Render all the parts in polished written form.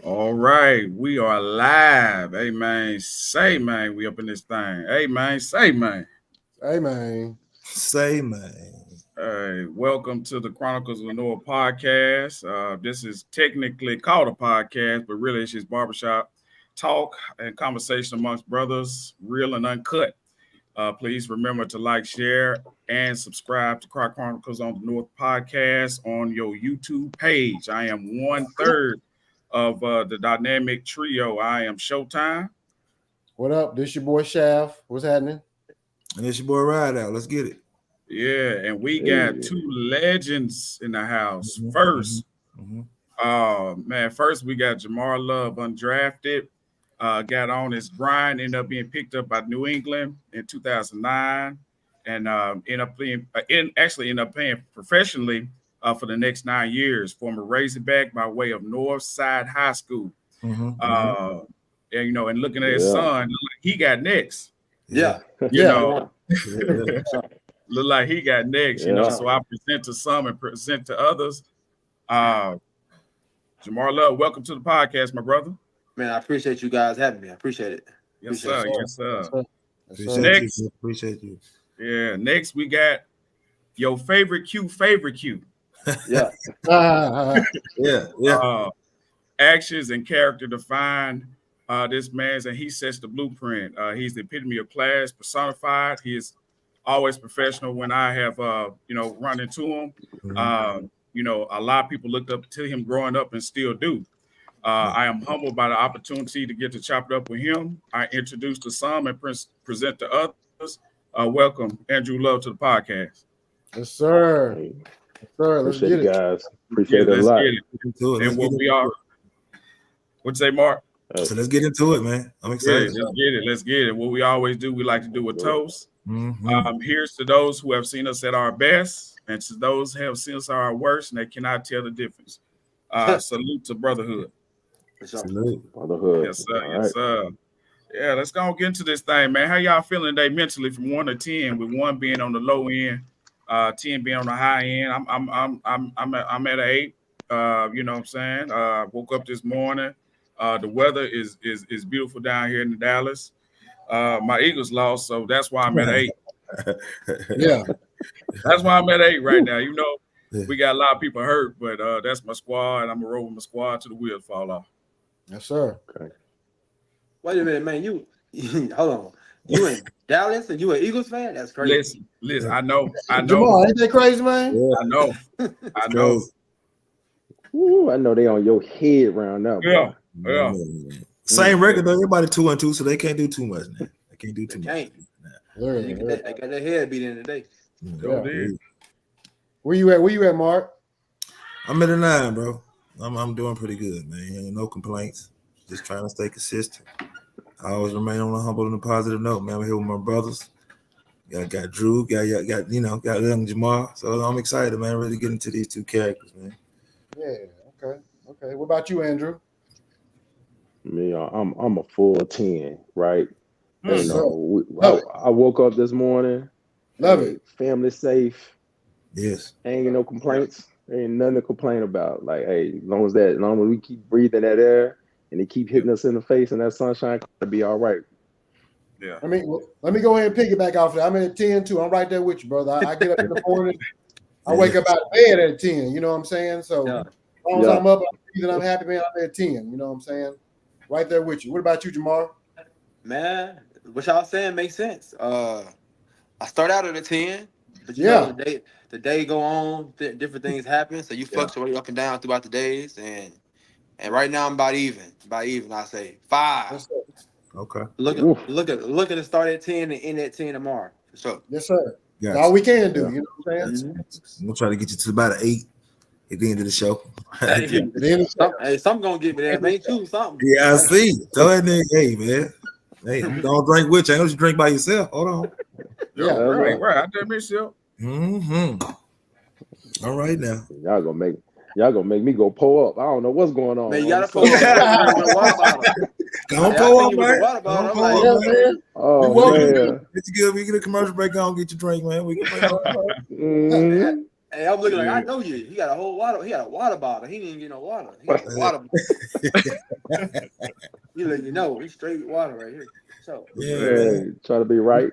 All right, we are live. Hey man, say man, we up in this thing. Hey man, say man. Hey man. Say man. Welcome to the Chronicles of Noah podcast. This is technically called a podcast, but really it's just barbershop talk and conversation amongst brothers, real and uncut. Please remember to like, share, and subscribe to Chronicles on the North podcast on your YouTube page. I am 1/3 of the dynamic trio. I am Showtime. What up? This your boy Shaft. What's happening? And it's your boy Ride Out. Let's get it. Yeah, and we got two legends in the house. First, first we got Jamar Love, undrafted. Got on his grind, ended up being picked up by New England in 2009, and ended up playing professionally for the next 9 years. Former Razorback by way of Northside High School. And and looking at his son, he got next. Yeah, Look like he got next. So I present to some and present to others. Jamar Love, welcome to the podcast, my brother. Man, I appreciate you guys having me. I appreciate it. Yes, sir. Yes, sir. Appreciate you. Yeah. Next, we got your favorite Q. Yeah. Actions and character define this man's, and he sets the blueprint. He's the epitome of class personified. He is always professional when I have, run into him. A lot of people looked up to him growing up and still do. I am humbled by the opportunity to get to chop it up with him. I introduce to some and present to others. Welcome, Andrew Love, to the podcast. Yes, sir. Yes, sir. Let's get it, guys. Appreciate it a lot. And what we are. What'd you say, Mark? So let's get into it, man. I'm excited. Let's get it. What we always do, we like to do a toast. Here's to those who have seen us at our best, and to those who have seen us at our worst, and they cannot tell the difference. Salute to brotherhood. Salute. Brotherhood. Yes, sir. Yes, sir. Yeah, let's go and get into this thing, man. How y'all feeling today mentally from 1 to 10, with 1 being on the low end, 10 being on the high end? I'm at an 8. You know what I'm saying? Woke up this morning. The weather is beautiful down here in Dallas. My Eagles lost, so that's why I'm at 8. Yeah, that's why I'm at 8 right now. We got a lot of people hurt, but that's my squad, and I'm gonna roll with my squad till the wheels fall off. Yes, sir. Okay. Wait a minute, man. You hold on. You in Dallas and you an Eagles fan? That's crazy. Listen. I know. Jamal, ain't that crazy, man? I know. Ooh, I know they on your head round now. Yeah. Same record though. Everybody 2-2, so they can't do too much now. They can't do too much. They got their head beat in today. Where you at, Mark? I'm at a 9, bro. I'm doing pretty good, man. No complaints. Just trying to stay consistent. I always remain on a humble and a positive note, man. I'm here with my brothers. Got Drew, got young Jamar. So I'm excited, man. Really getting to these two characters, man. Yeah. Okay. What about you, Andrew? Me, I'm a full 10, right? I woke up this morning. Love it. Family safe. Yes. Ain't no complaints. Ain't nothing to complain about. Like, hey, as long as we keep breathing that air and they keep hitting us in the face and that sunshine, it'll be all right. Yeah. Let me go ahead and piggyback off that. I'm at 10 too. I'm right there with you, brother. I get up in the morning. I wake up out of bed at 10. You know what I'm saying? So as long as I'm up, I'm happy, man. I'm at 10. You know what I'm saying? Right there with you. What about you, Jamar? Man, what y'all saying makes sense. I start out at a 10, but the day go on, different things happen, so you fluctuate up and down throughout the days, and right now I'm about even. I say 5. Okay. Look at the start at 10 and end at 10 tomorrow. For sure. Yes, sir. That's all we can do. You know what I'm saying? I'm gonna try to get you to about an 8 at the end of the show. Something gonna get me there, man. Too something. Yeah, I see. Tell that nigga, hey, man. Hey, don't drink with you. I know you drink by yourself. Hold on. Right. I did myself. All right now. Y'all gonna make me go pull up. I don't know what's going on. Man, you gotta pull up. Don't pull up, man. Oh, man. We get a commercial break on, get your drink, man. We can Hey, I'm looking like I know you. He got a whole water. He got a water bottle. He didn't get no water. He got a water bottle. He let you know he's straight water right here. So try to be right.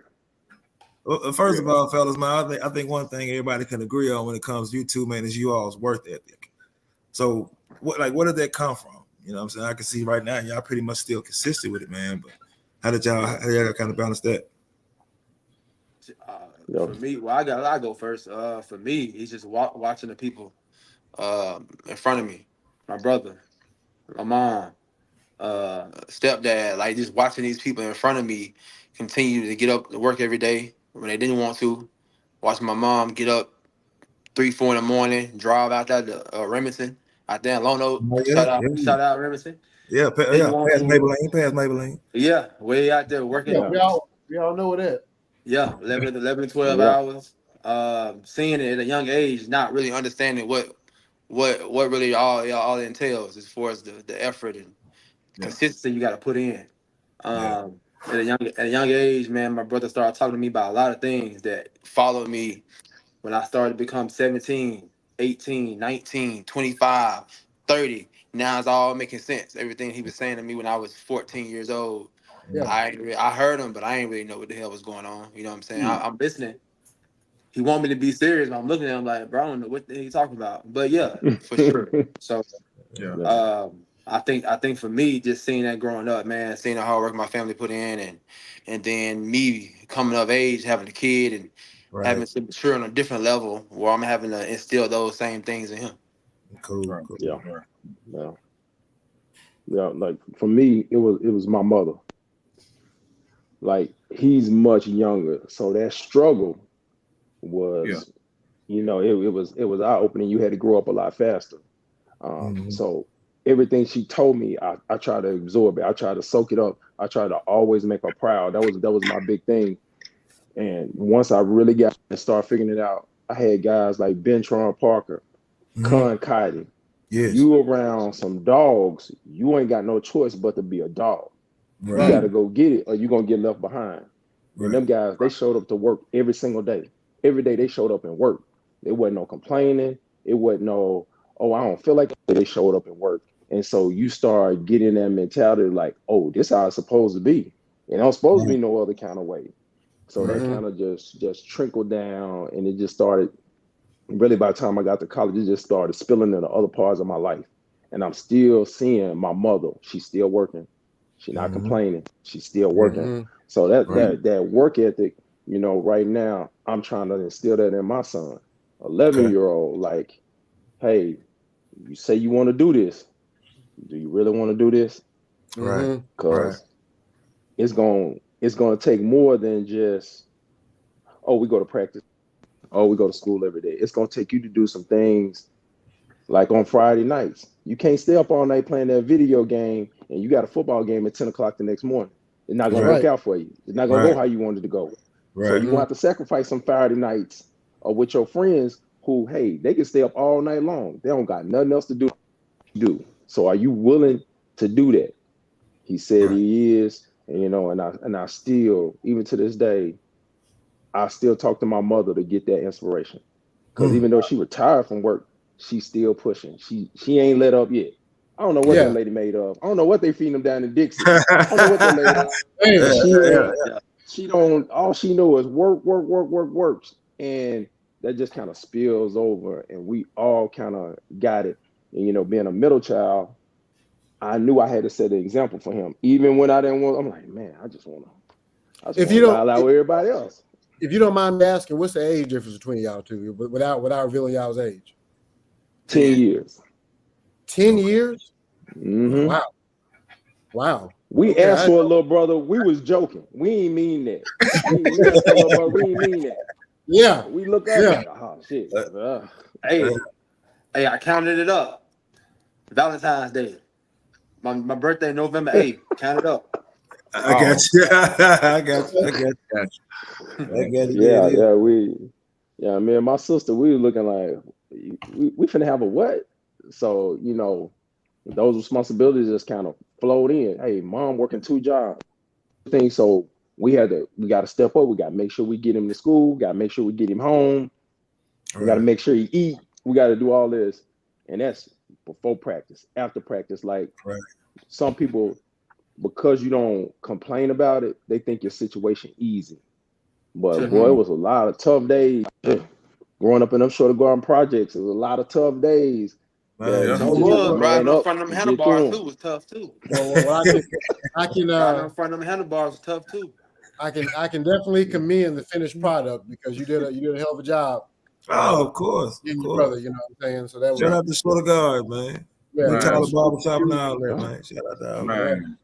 Well, first of all, fellas, man, I think one thing everybody can agree on when it comes to you two, man, is you all's work ethic. So, where did that come from? You know what I'm saying? I can see right now y'all pretty much still consistent with it, man. But how did y'all kind of balance that? For me, well, I go first. For me, he's just watching the people in front of me, my brother, my mom, stepdad, like just watching these people in front of me continue to get up to work every day when they didn't want to. Watching my mom get up 3, 4 in the morning, drive out there to Remington, out there in Lone Oak. Shout out Remington. Past Maybelline. Yeah, way out there working. Yeah, we all know that. Yeah, 11 to 12 hours. Seeing it at a young age, not really understanding what really all it entails as far as the effort and consistency you got to put in. At a young age, man, my brother started talking to me about a lot of things that followed me when I started to become 17, 18, 19, 25, 30. Now it's all making sense. Everything he was saying to me when I was 14 years old. Yeah. I heard him, but I ain't really know what the hell was going on. You know what I'm saying? I'm listening. He want me to be serious, but I'm looking at him like, bro, I don't know what the hell he talking about. But yeah, for sure. So I think for me, just seeing that growing up, man, seeing the hard work my family put in, and then me coming of age, having a kid, and having to mature on a different level where I'm having to instill those same things in him. Cool. Yeah. Like for me, it was my mother. Like he's much younger, so that struggle was, it was eye opening. You had to grow up a lot faster. So everything she told me, I try to absorb it. I try to soak it up. I try to always make her proud. That was my big thing. And once I really got and started figuring it out, I had guys like Bentron Parker, Con Cotty. Yes. You around some dogs, you ain't got no choice but to be a dog. You got to go get it or you're going to get left behind. And them guys, they showed up to work every single day. Every day they showed up and worked. There wasn't no complaining. It wasn't no, I don't feel like it. They showed up and worked. And so you start getting that mentality like, oh, this is how it's supposed to be. And I'm supposed to be no other kind of way. So that kind of just trickled down, and it just started, really by the time I got to college, it just started spilling into other parts of my life. And I'm still seeing my mother. She's still working. She's not complaining. She's still working. So that work ethic, right now, I'm trying to instill that in my son, 11-year-old, like, hey, you say you want to do this. Do you really want to do this? Right. Because it's going to take more than just, we go to practice. We go to school every day. It's going to take you to do some things like on Friday nights. You can't stay up all night playing that video game and you got a football game at 10 o'clock the next morning. It's not going to work out for you. It's not going to go how you wanted to go. Right. So you're going to have to sacrifice some Friday nights with your friends who, hey, they can stay up all night long. They don't got nothing else to do. So are you willing to do that? He said he is, and I still, even to this day, I still talk to my mother to get that inspiration. Because even though she retired from work, she's still pushing. She ain't let up yet. I don't know what that lady made of. I don't know what they feeding them down in Dixie. I don't know what that lady. She don't. All she knows is work. And that just kind of spills over, and we all kind of got it. And being a middle child, I knew I had to set an example for him. Even when I didn't want, I'm like, man, I just want to wild out with everybody else. If you don't mind me asking, what's the age difference between y'all two, without revealing y'all's age? 10 years. 10 years? Mm-hmm. Wow. We asked for a little brother. We was joking. We ain't mean that. we asked for a little brother. We ain't mean that. Yeah. We look up like, oh shit. Hey, I counted it up. Valentine's Day. My birthday, November 8th. Count it up. I got you. I got you. Me and my sister, we were looking like we finna have a what? So, those responsibilities just kind of flowed in. Hey, mom working 2 jobs. So we got to step up. We got to make sure we get him to school. Got to make sure we get him home. We got to make sure you eat. We got to do all this, and that's before practice. After practice, like some people, because you don't complain about it, they think your situation easy. But boy, it was a lot of tough days. Growing up in them Shorter Garden projects, it was a lot of tough days. Riding up front of them handlebars too was tough too. Well, I can riding in front of them handlebars was tough too. I can definitely commend the finished product because you did a hell of a job. Oh, of course. Your brother, you know what I'm saying? So that was shout out to Shorter Guard, man. Yeah, Tyler Barbershop and all that, man. Shout out to all man.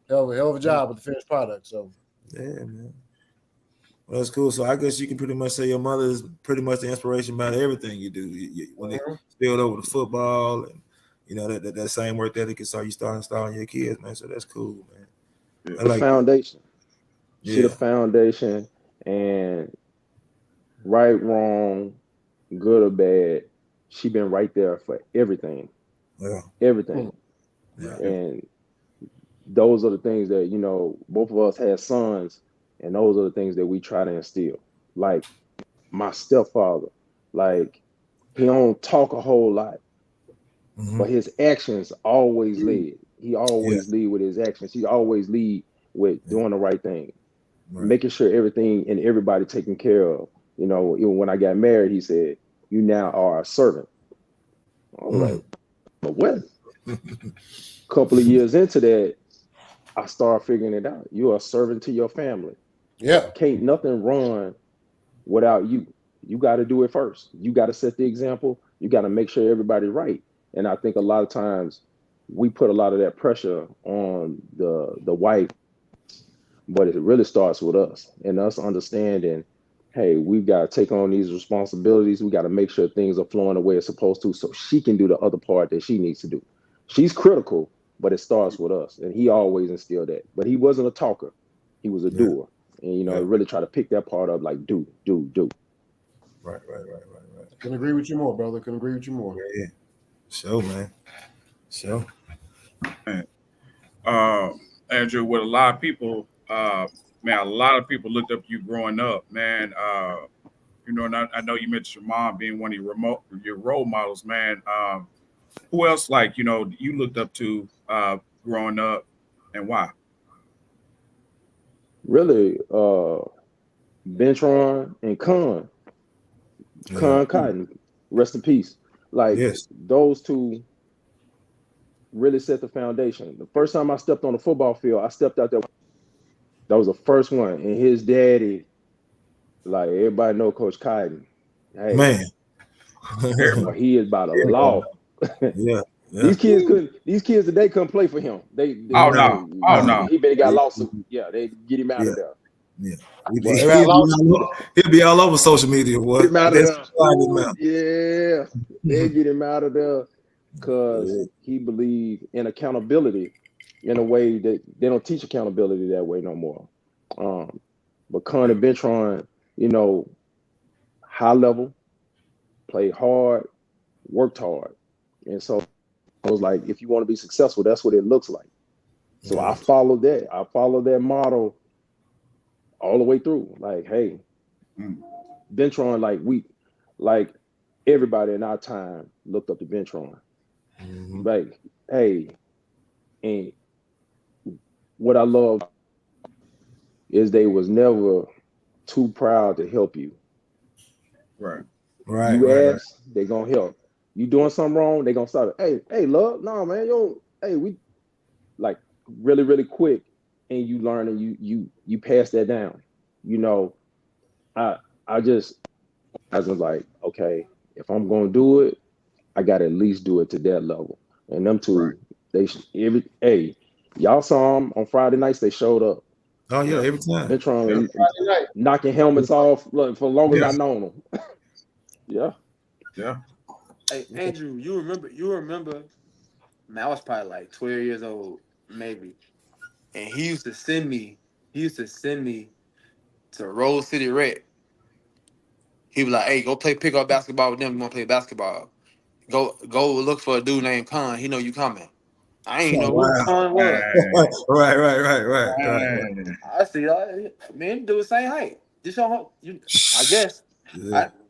Hell of a job with the finished product. So yeah, man. Well, that's cool. So I guess you can pretty much say your mother is pretty much the inspiration behind everything you do. When they spilled over the football and you know that same work ethic is you start installing your kids, man. So that's cool, man. The foundation. She the foundation, and right, wrong, good or bad, she been right there for everything. Yeah. Everything. Yeah. And those are the things that, you know, both of us had sons, and those are the things that we try to instill. Like my stepfather, like he don't talk a whole lot, but his actions always lead. He always lead with his actions. He always lead with doing the right thing, making sure everything and everybody taken care of. You know, even when I got married, he said, "You now are a servant." I was like, "But what?" A couple of years into that, I started figuring it out. You're a servant to your family. Yeah. Can't nothing run without you. You got to do it first. You got to set the example. You got to make sure everybody's right. And I think a lot of times we put a lot of that pressure on the wife, but it really starts with us and us understanding, hey, we've got to take on these responsibilities. We got to make sure things are flowing the way it's supposed to so she can do the other part that she needs to do. She's critical, but it starts with us. And he always instilled that. But he wasn't a talker. He was a doer. And, you know, really try to pick that part up like do. Right. Couldn't agree with you more, brother. Couldn't agree with you more. Yeah. So, man. So. Andrew, with a lot of people, man, a lot of people looked up to you growing up, man. You know, and I know you mentioned your mom being one of your role models, man. Who else, like, you know, you looked up to growing up, and why? Really, Bentron and Con Cotton, rest in peace. Like those two really set the foundation. The first time I stepped on the football field, I stepped out there. That was the first one. And his daddy, like everybody know Coach Cotton. Hey, man, he is by the law. Yeah. These kids today couldn't play for him. No. He better got lawsuit. Yeah, they get him out of there. Yeah. He'll be all over social media, boy. Get him out of there. Yeah, they get him out of there because he believed in accountability in a way that they don't teach accountability that way no more. But Con and Bentron, you know, high level, played hard, worked hard. And so I was like, if you want to be successful, that's what it looks like. So I followed that. I followed that model all the way through. Like, hey, Bentron, like everybody in our time looked up to Bentron. Like, hey, and what I love is they was never too proud to help you. Right. You ask, they gonna help. You doing something wrong, they gonna stop it. Hey, love, no man, we like really, really quick, and you learn and you pass that down. You know, I was like, okay, if I'm gonna do it, I gotta at least do it to that level. And them two, y'all saw them on Friday nights. They showed up. Oh yeah, every time. They're trying knocking helmets off for long as I've known them. Yeah. Hey, Andrew, you remember, man, I was probably like 12 years old, maybe. And he used to send me to Rose City Rec. He was like, hey, go play pickup basketball with them. You want to play basketball? Go look for a dude named Con. He know you coming. I ain't know who Con was. Right. I see, man, do the same height. I guess.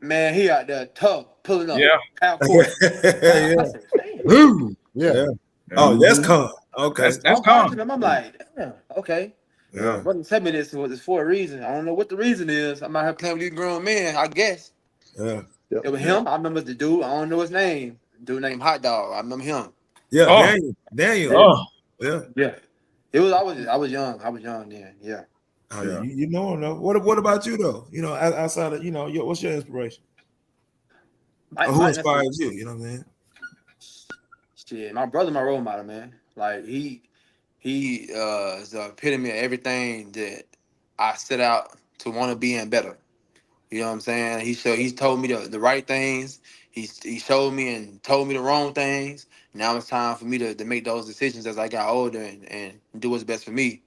Man, he out there tough, pulling up. Yeah. Half court. Yeah. I said, damn. Boom. Yeah. Yeah. Oh, that's con. Okay. That's I'm calm. watching him. I'm like, damn, okay. Yeah. Brother tell me this was for a reason. I don't know what the reason is. I'm out here playing with these grown men, I guess. Yeah. It was him. I remember the dude. I don't know his name. Dude named Hot Dog. I remember him. Yeah. Oh. Daniel. Oh. Yeah. Yeah. It was. I was young. I was young then. Yeah. Oh, yeah. You know him though. What about you though? You know, outside of what's your inspiration? Who inspires you? You know what I'm saying? Shit, my brother, my role model, man. Like he is the epitome of everything that I set out to want to be and better. You know what I'm saying? He told me the right things. He showed me and told me the wrong things. Now it's time for me to make those decisions as I got older and do what's best for me.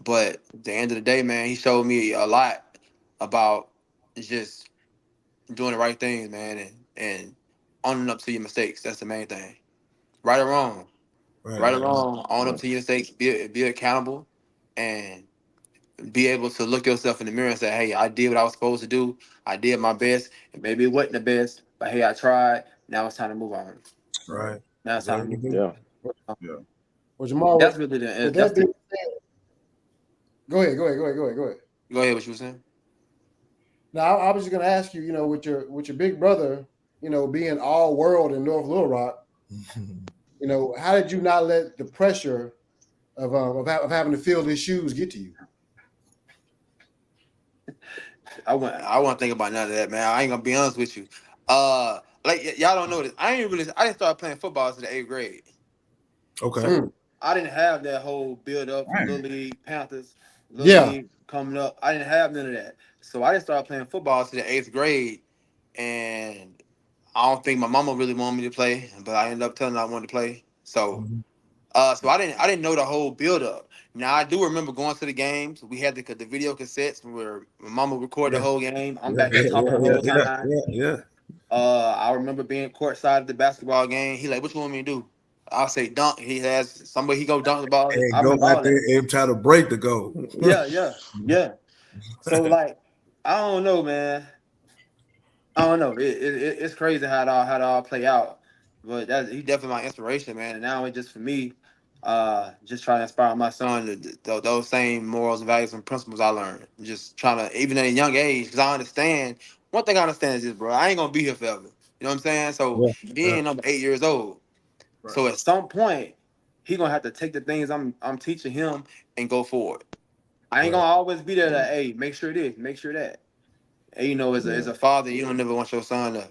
But at the end of the day, man, he showed me a lot about just doing the right things, man, and owning up to your mistakes. That's the main thing. Right or wrong. Right or wrong, own up to your mistakes, be accountable, and be able to look yourself in the mirror and say, hey, I did what I was supposed to do. I did my best. And maybe it wasn't the best, but hey, I tried. Now it's time to move on. Right. Now it's time to move on. Yeah. Well, Jamar, that's really the Go ahead. Go ahead, what you were saying. Now, I was just going to ask you, with your big brother, being all world in North Little Rock, how did you not let the pressure of having to fill his shoes get to you? I won't think about none of that, man. I ain't gonna be honest with you. Like y'all don't know this. I didn't start playing football until the 8th grade. Okay. So I didn't have that whole build up from Little League, Panthers, Little League coming up. I didn't have none of that. So I didn't start playing football until the 8th grade, and I don't think my mama really wanted me to play, but I ended up telling her I wanted to play. So, so I didn't know the whole build up. Now I do remember going to the games. We had the video cassettes where my mama recorded the whole game. I'm back there talking the whole time. Yeah. I remember being courtside at the basketball game. He like, what you want me to do? I'll say dunk. He has somebody. He go dunk the ball. And go out there and try to break the goal. Yeah. So like, I don't know, man. I don't know. It's crazy how it all play out. But he's definitely my inspiration, man. And now it's just for me, just trying to inspire my son to those same morals, values, and principles I learned. Just trying to, even at a young age, because I understand. One thing I understand is this, bro. I ain't gonna be here forever. You know what I'm saying? So being I'm 8 years old. Right. So at some point, he gonna have to take the things I'm teaching him and go forward. I ain't gonna always be there to, hey, make sure this, make sure that. And, as a father, you don't never want your son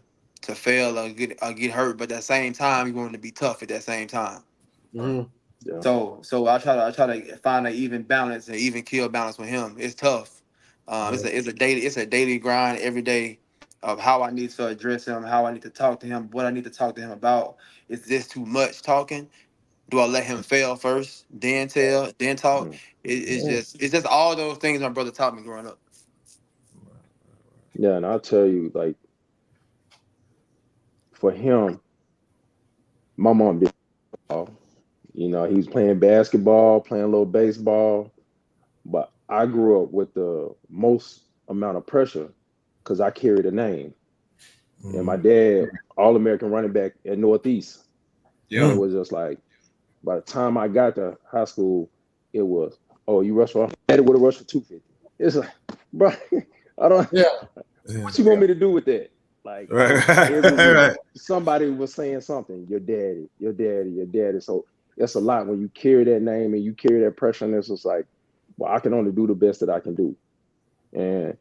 to fail or get hurt, but at the same time, you want him to be tough at that same time. Mm-hmm. Yeah. So I try to find an even balance, an even kill balance with him. It's tough. It's a daily grind every day of how I need to address him, how I need to talk to him, what I need to talk to him about. Is this too much talking? Do I let him fail first, then tell, then talk? It's just all those things my brother taught me growing up. Yeah, and I'll tell you, like, for him, my mom did. He was playing basketball, playing a little baseball, but I grew up with the most amount of pressure because I carried a name. And my dad, All-American running back at Northeast. Yeah. It was just like, by the time I got to high school, it was, you rush for, I would have rushed for 250. It's like, bro, I don't, what you want me to do with that? Like, somebody was saying something, your daddy. So it's a lot when you carry that name and you carry that pressure, and it's just like, well, I can only do the best that I can do. And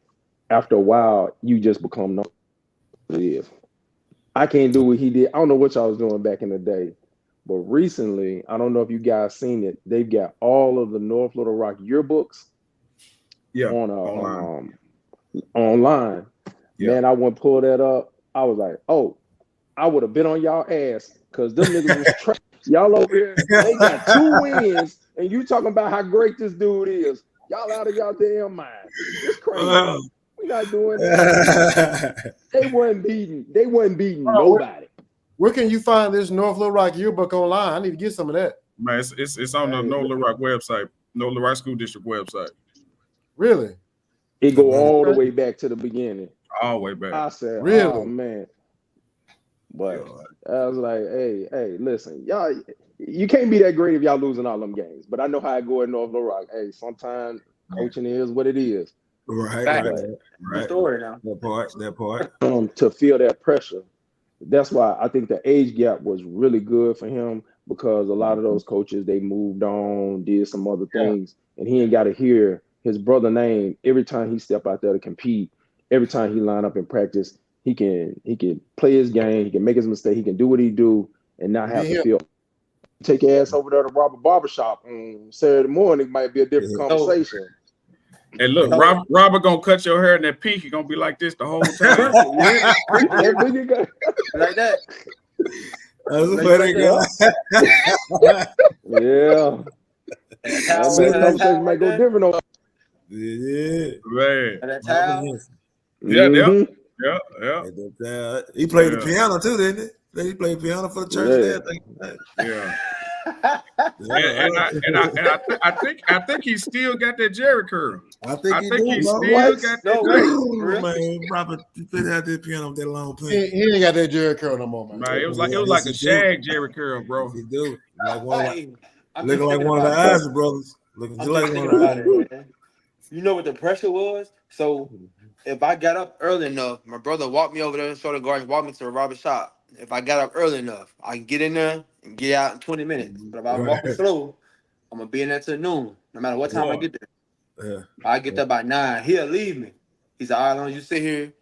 after a while, you just become no. I can't do what he did. I don't know what y'all was doing back in the day, but recently, I don't know if you guys seen it. They've got all of the North Little Rock yearbooks online. Yeah. Man, I went pull that up. I was like, I would have been on y'all ass because them niggas was trash. Y'all over here, they got 2 wins, and you talking about how great this dude is. Y'all out of y'all damn mind. It's crazy. We're not doing that. They wasn't beating nobody. Where can you find this North Little Rock yearbook online? I need to get some of that. Man, it's on the North Little Rock website, North Little Rock School District website. Really? It go all the way back to the beginning. All the way back. I said, Really? oh man. But I was like, hey, listen, y'all, you can't be that great if y'all losing all them games. But I know how I go at North Little Rock. Hey, sometimes coaching is what it is. Right. Story now. That part. To feel that pressure. That's why I think the age gap was really good for him, because a lot of those coaches, they moved on, did some other things, and he ain't got to hear his brother name every time he step out there to compete. Every time he line up in practice, he can play his game, he can make his mistake, he can do what he do, and not have to feel. Take your ass over there to Robert Barbershop on Saturday morning might be a different conversation. And look, Robert gonna cut your hair in that peak. He gonna be like this the whole time. Like that. That's a funny guy. Yeah. That conversation might go different. Yeah, man. That towel. Yeah. He played the piano too, didn't he? He played piano for the church and everything. Yeah. I think he still got that Jerry curl. I think he still got that. Man, Robert, you played out that piano with that long pin. He ain't got that Jerry curl no more, man. Man, it was like a shag Jerry curl, bro. He do. Looking I'm like one of the Isaac brothers. Looking just like one of the Isaac. You know what the pressure was? So if I got up early enough, my brother walked me over there and started garden, walked me to the Robert shop. If I got up early enough, I can get in there and get out in 20 minutes. But if I'm walking slow, I'm gonna be in there till noon, no matter what time I get there. Yeah. I get there by 9. He'll leave me. He said, all right, as long as you sit here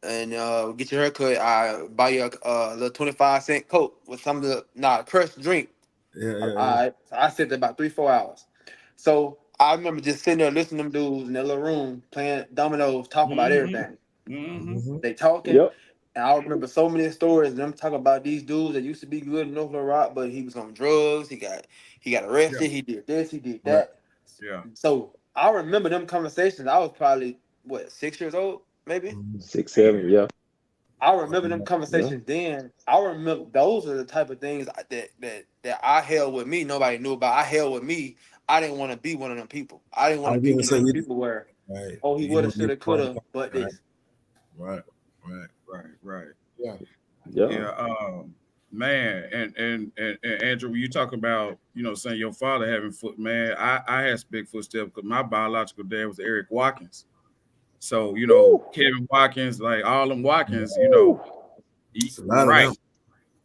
and get your haircut, I buy you a little 25-cent Coke with some of the crushed drink. Yeah. All right. So I sit there about 3-4 hours. So I remember just sitting there listening to them dudes in that little room playing dominoes, talking about everything. They talking. Yep. And I remember so many stories of them talking about these dudes that used to be good in North Little Rock, but he was on drugs. He got arrested. He did this. He did that. Yeah. So I remember them conversations. I was probably 6 years old, maybe 6, 7. Yeah. I remember them conversations then. I remember those are the type of things that I held with me. Nobody knew about. I held with me. I didn't want to be one of them people. I didn't want to be one of them people where, he would have, should have, could have, but this. Right. Yeah. Man, and Andrew, when you talk about, saying your father having foot, man, I had some big footsteps because my biological dad was Eric Watkins. So, Kevin Watkins, like all them Watkins,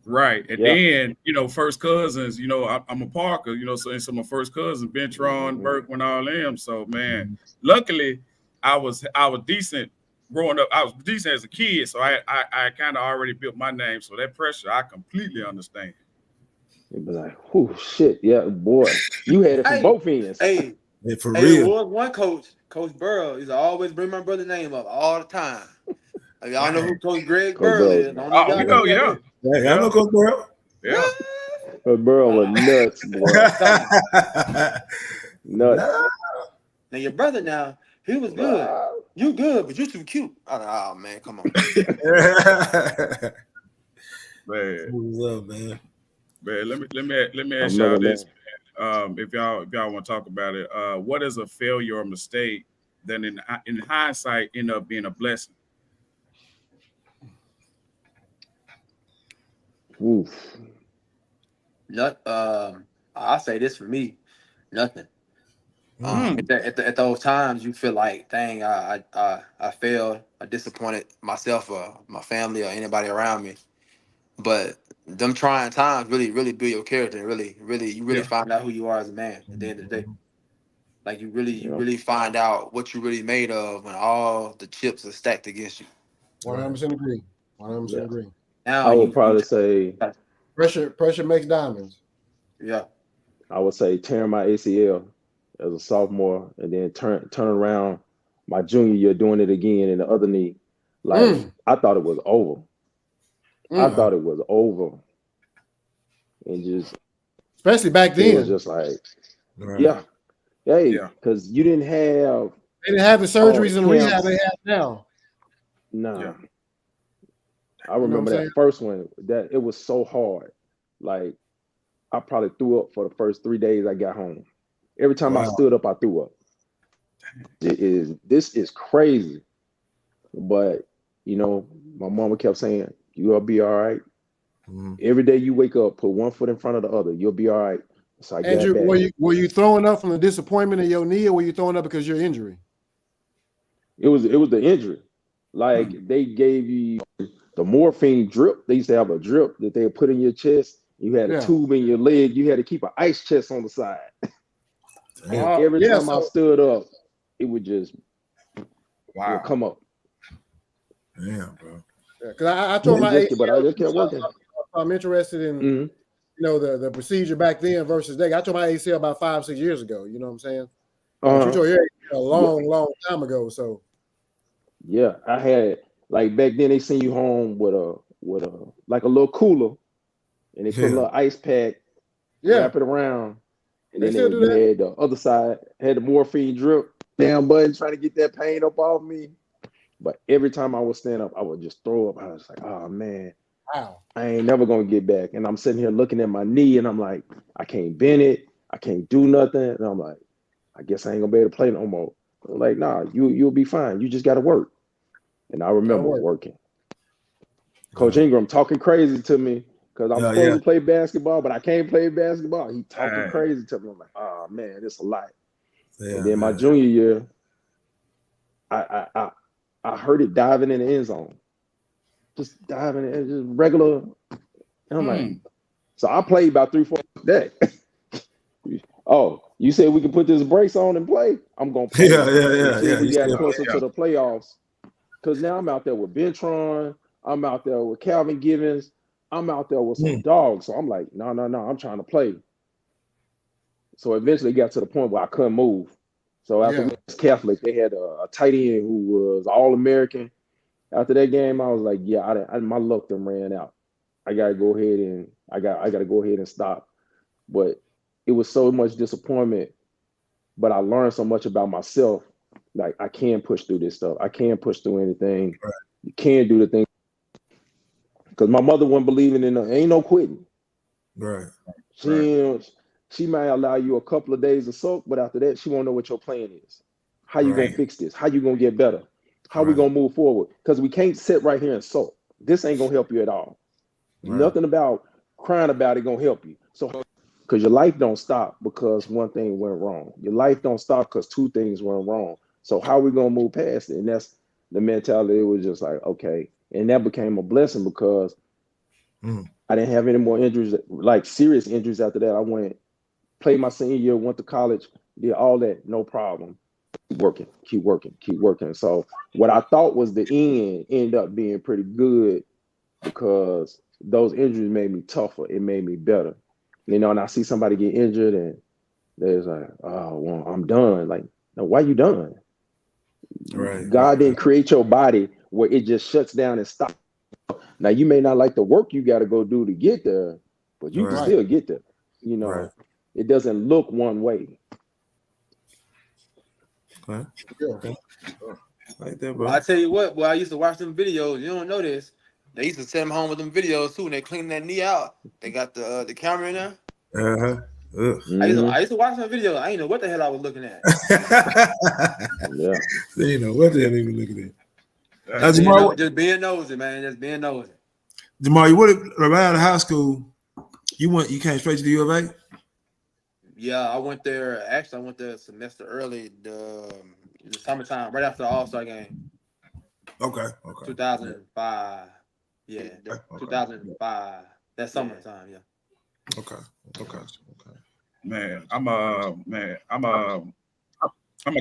right. And then, first cousins, I'm a Parker, so my first cousins, Bentron, Berkman, all them. So, man, luckily I was decent growing up. I was decent as a kid, so I kind of already built my name. So that pressure, I completely understand. It was like, oh shit, yeah, boy, you had it from both ends. For real. There was one Coach Burrow. He used to always bring my brother's name up all the time. Y'all know who Coach Greg Burrow is. We know, yeah. I know Coach Burrow. Yeah. Coach Burrow was nuts, boy. Nuts. Now your brother now, he was good. You good, but you too cute. I like, oh man, come on. Man. What's up, man? Man, let me ask y'all this. If y'all want to talk about it, what is a failure or mistake that in hindsight end up being a blessing? Oof. I'll say this for me, nothing. At those times, you feel like, dang, I failed, I disappointed myself or my family or anybody around me. But them trying times really, really build your character. And you find out who you are as a man at the end of the day. Like you really find out what you really made of when all the chips are stacked against you. 100% agree. 100% agree. Now I would probably say pressure makes diamonds. Yeah. I would say tearing my ACL as a sophomore and then turn around my junior year doing it again in the other knee. Like I thought it was over. I thought it was over. And just especially back then. It was just like because you didn't have they didn't have the surgeries and the rehab they have now. Nah. Yeah. I remember that first one, that it was so hard. Like I probably threw up for the first 3 days I got home. Every time I stood up, I threw up. This is crazy. But You know, my mama kept saying, "You'll be all right." Every day you wake up, put one foot in front of the other. You'll be all right. So I got Andrew, back. were you throwing up from the disappointment in your knee, or were you throwing up because of your injury? It was the injury. Like they gave you the morphine drip. They used to have a drip that they would put in your chest. You had a tube in your leg. You had to keep an ice chest on the side. And every time I stood up, it would just come up. Damn, bro. Because I told my ACL, but I just kept working. I'm interested in you know the procedure back then versus today. I told my ACL about 5-6 years ago. You know what I'm saying? But you told your ACL a long time ago. So yeah, I had like back then they send you home with a like a little cooler, and they put a little ice pack, wrap it around, and then you had the other side had the morphine drip. Damn, button trying to get that pain up off me. But every time I would stand up, I would just throw up. I was like, oh man, wow, I ain't never gonna get back. And I'm sitting here looking at my knee, and I'm like, I can't bend it, I can't do nothing. And I'm like, I guess I ain't gonna be able to play no more. I'm like, nah, you'll be fine. You just gotta work. And I remember working. Coach Ingram talking crazy to me because I'm supposed to play basketball, but I can't play basketball. He talking crazy to me. I'm like, oh man, it's a lot. And then my junior year, I heard it diving in the end zone. Just diving in, just regular. And I'm like, so I played about 3-4 days. Oh, you said we can put this brace on and play? I'm gonna play. Until we got closer to the playoffs. Because now I'm out there with Bentron, I'm out there with Calvin Givens, I'm out there with some dogs. So I'm like, no, I'm trying to play. So eventually got to the point where I couldn't move. So after we was Catholic, they had a tight end who was All-American. After that game, I was like, yeah, my luck done ran out. I gotta go ahead and I gotta go ahead and stop. But it was so much disappointment. But I learned so much about myself. Like I can push through this stuff. I can push through anything. Right. You can do the thing. Because my mother wasn't believing in ain't no quitting. Right. She might allow you a couple of days of soak, but after that, she won't know what your plan is. How you gonna fix this? How you gonna get better? How we gonna move forward? Because we can't sit right here and soak. This ain't gonna help you at all. Nothing about crying about it gonna help you. So because your life don't stop because one thing went wrong. Your life don't stop because 2 things went wrong. So how are we gonna move past it? And that's the mentality. It was just like, okay. And that became a blessing because I didn't have any more injuries, like serious injuries after that. I went, played my senior year, went to college, did all that, no problem. Keep working. So what I thought was the end ended up being pretty good because those injuries made me tougher. It made me better. You know, and I see somebody get injured and they're like, oh, well, I'm done. Like, no, why you done? Right. God didn't create your body where it just shuts down and stops. Now, you may not like the work you got to go do to get there, but you can still get there. You know, it doesn't look one way. Okay. Like that, bro. Well, I tell you what, boy, I used to watch them videos. You don't know this. They used to send them home with them videos too, and they clean that knee out. They got the camera in there. I used to watch some videos. I didn't know what the hell I was looking at. You know what the hell you were looking at. Just being nosy, man. Just being nosy. Jamar, you would around high school. You came straight to the U of A? Yeah, I went there. Actually, I went there a semester early, the summertime, right after the All-Star game. Okay. 2005. Yeah, 2005. That summertime, yeah. Okay. Man, I'm gonna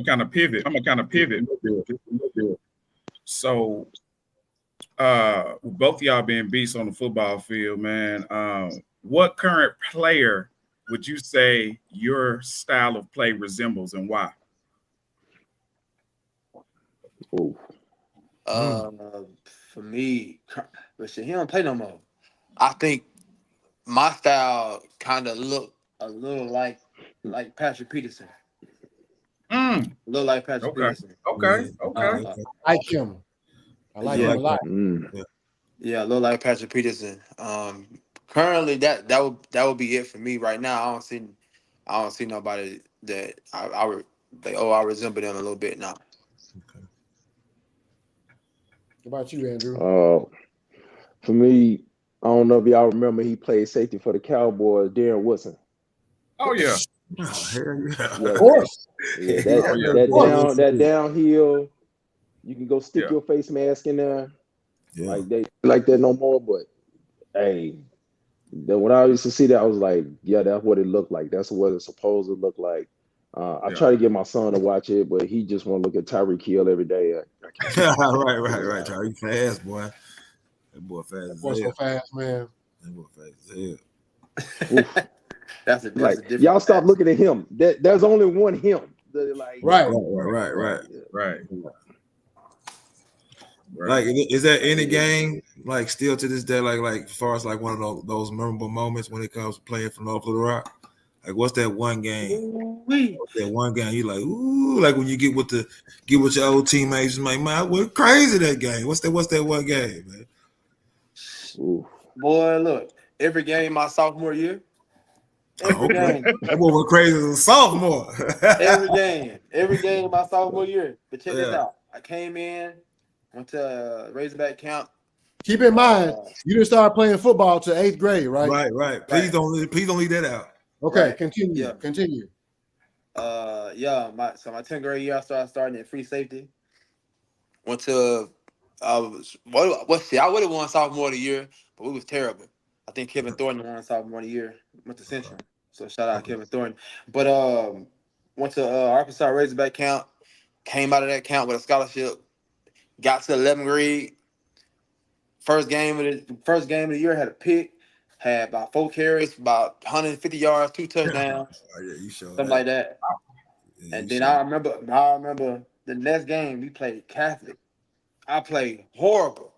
kind of pivot. So, both of y'all being beasts on the football field, man. What current player would you say your style of play resembles, and why? For me, but shit, he don't play no more. I think my style kind of look a little like Patrick Peterson. A little like Patrick Peterson. Okay. I like him. I like him a lot. Yeah, a little like Patrick Peterson. Currently, that would be it for me right now. I don't see nobody that I resemble them a little bit now. What about you, Andrew? For me, I don't know if y'all remember he played safety for the Cowboys, Darren Woodson. Oh yeah. Oh, hell yeah. Yeah. Of course. Yeah, that downhill, you can go stick your face mask in there. Yeah. Like they like that no more. But hey, when I used to see that, I was like, yeah, that's what it looked like. That's what it's supposed to look like. I try to get my son to watch it, but he just want to look at Tyreek Hill every day. right. Tyreek fast, boy. That boy fast as hell. So fast, man. That boy fast as hell. That's a like different y'all stop fast. looking at him. There's only one him. Right. Like, is there any game like still to this day, like as far as like one of those memorable moments when it comes to playing for North Little Rock? Like, what's that one game? What's that one game you like? Ooh, like when you get with your old teammates, like, man, I went crazy that game. What's that one game, man? Ooh. Boy, look, every game my sophomore year. Every game. That boy went crazy as a sophomore. every game my sophomore year. But check this out. I came in, went to Razorback camp. Keep in mind, you didn't start playing football till 8th grade, right? Right. Please don't leave that out. Okay, Right. continue. Yeah. My 10th grade year, I starting at free safety. Went to I would have won sophomore of the year, but we was terrible. I think Kevin Thornton won sophomore of the year. Went to Central, so shout out Kevin Thornton. But went to Arkansas Razorback camp. Came out of that camp with a scholarship. Got to 11th grade. First game of the year, had a pick. Had about 4 carries, about 150 yards, 2 touchdowns. You showed something like that. Yeah, and then I remember the next game we played Catholic. I played horrible.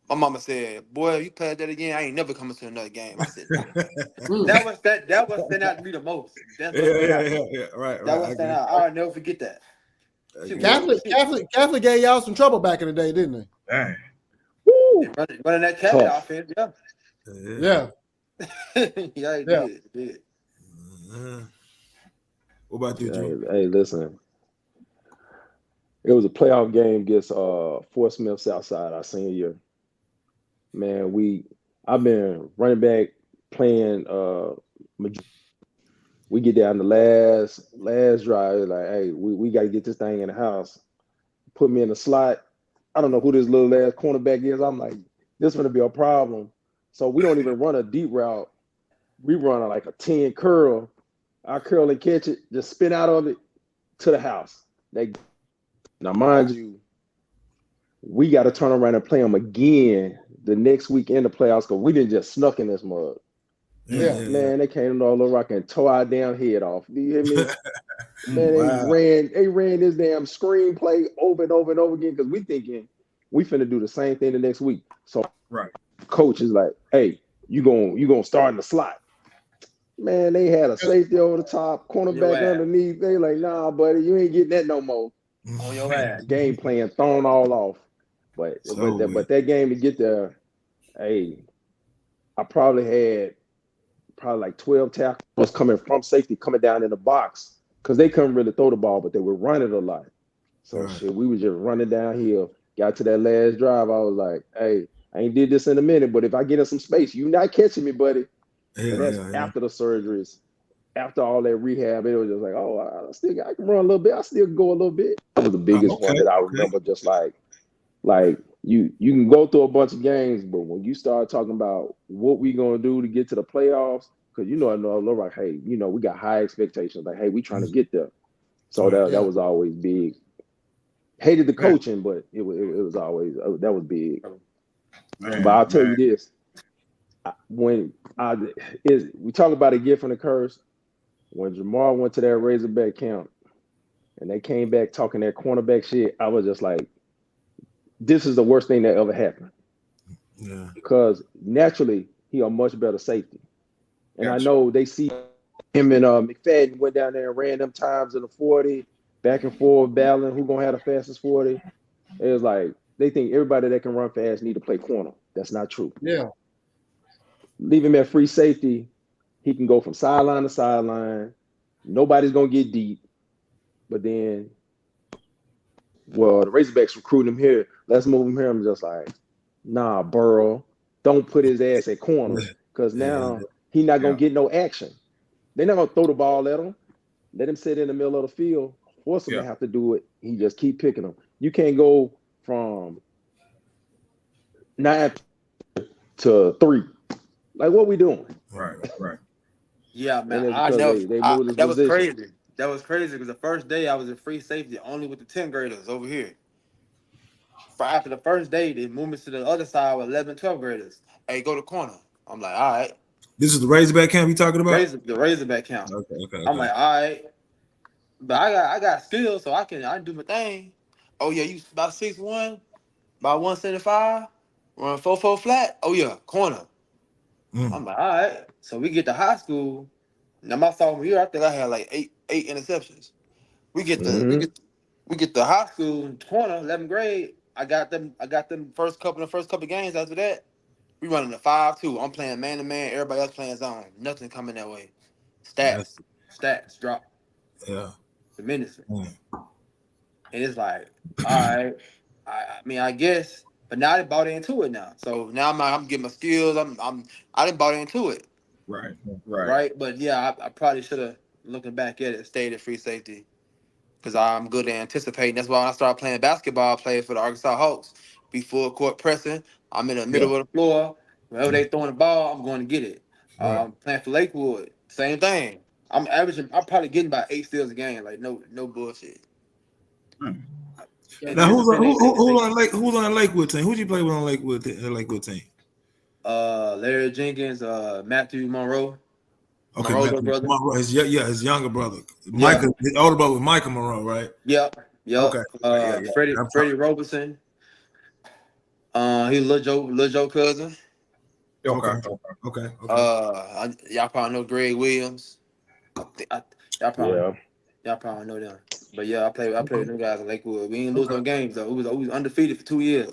My mama said, "Boy, if you play that again, I ain't never coming to another game." I said, "That was stand out to me the most." Right. That was stand out. I'll never forget that. Catholic gave y'all some trouble back in the day, didn't they? Dang. Woo! Running that Catholic offense, yeah. It did. What about you, Joe? Hey, listen. It was a playoff game against Fort Smith Southside our senior year. Man, I've been running back playing. We get down the last drive. Like, hey, we got to get this thing in the house. Put me in the slot. I don't know who this little ass cornerback is. I'm like, this is going to be a problem. So we don't even run a deep route. We run like a 10 curl. I curl and catch it, just spin out of it to the house. Now, mind you, we got to turn around and play them again the next week in the playoffs because we didn't just snuck in this mug. Man, they came to all over Rock and tore our damn head off. Do you hear me? Man, they ran this damn screenplay over and over and over again because we thinking we finna do the same thing the next week. So coach is like, hey, you gonna start in the slot. Man, they had a safety over the top, cornerback underneath. They like, nah, buddy, you ain't getting that no more. On your ass. Game plan thrown all off. But that game to get there, hey, I probably had like 12 tackles coming from safety coming down in the box because they couldn't really throw the ball, but they were running a lot. So we was just running downhill. Got to that last drive, I was like, hey, I ain't did this in a minute, but if I get in some space, you not catching me, buddy. And that's after the surgeries, after all that rehab, it was just like, oh, I can run a little bit. I still go a little bit. That was the biggest one that I remember. Just like you can go through a bunch of games, but when you start talking about what we gonna do to get to the playoffs, because I know like, hey, we got high expectations. Like, hey, we trying to get there. So that was always big. Hated the coaching, but it was always that was big. But I'll tell you this. We talk about a gift and a curse. When Jamar went to that Razorback camp and they came back talking that cornerback shit, I was just like, this is the worst thing that ever happened. Yeah. Because naturally, he a much better safety. And I know they see him and McFadden went down there and ran them times in the 40, back and forth, battling who gonna have the fastest 40. It was like they think everybody that can run fast need to play corner. That's not true. Yeah. Leave him at free safety. He can go from sideline to sideline. Nobody's gonna get deep. But then, the Razorbacks recruited him here let's move him here. I'm just like, nah, Burrow, don't put his ass at corner because now he not gonna get no action. They're not gonna throw the ball at him. Let him sit in the middle of the field. Force him to have to do it. He just keep picking them. You can't go from 9 to 3. Like, what we doing? Right. Yeah, man. I know That was crazy. That was crazy because the first day I was in free safety only with the 10th graders over here. After the first day, they moved me to the other side with 11th, 12th graders. Hey, go to corner. I'm like, all right. This is the Razorback camp you talking about? The Razorback camp. Okay. I'm like, all right. But I got skills, so I can do my thing. Oh yeah, you about 6'1", about 175, run 4-4 flat. Oh yeah, corner. I'm like, all right. So we get to high school. Now my sophomore year, I think I had like eight interceptions. We get the high school corner, 11th grade. I got them first couple of games after that. We running the 5-2. I'm playing man to man, everybody else playing zone. Nothing coming that way. Stats drop. Yeah. Tremendously. And it's like, all right. I mean, I guess, but now I bought into it now. So now I'm getting my skills. I didn't bought into it. Right. But yeah, I probably should have, looking back at it, stayed at free safety because I'm good at anticipating. That's why when I started playing basketball, I played for the Arkansas Hawks. Be full court pressing. I'm in the middle of the floor. Whenever they throwing the ball, I'm going to get it. Playing for Lakewood, same thing. I'm probably getting about 8 steals a game. Like no bullshit. Now who's on the Lakewood team? Who'd you play with on Lakewood team? Larry Jenkins, Matthew Monroe. Okay, Monroe's brother. Monroe, his younger brother. Micah, his older brother was Micah Monroe, right? Yep. Okay. Freddie Robertson. He's Lil Joe cousin. Okay. Y'all probably know Greg Williams. Y'all probably know them. But yeah, I played with them guys in Lakewood. We didn't lose no games though. We was undefeated for 2 years.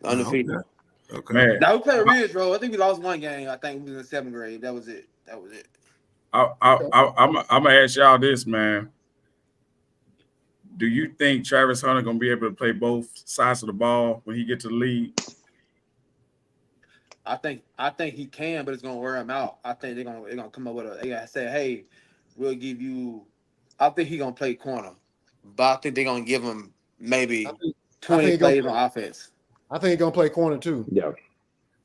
Undefeated. Okay. Man. Now we played Ridge Road. I think we lost one game. I think we was in 7th grade. That was it. I'm gonna ask y'all this, man. Do you think Travis Hunter gonna be able to play both sides of the ball when he get to the league? I think he can, but it's gonna wear him out. I think they're gonna come up with they gotta say, hey, we'll give you. I think he's gonna play corner, but I think they're gonna give him maybe 20 plays on offense. I think he's gonna play corner too. Yeah.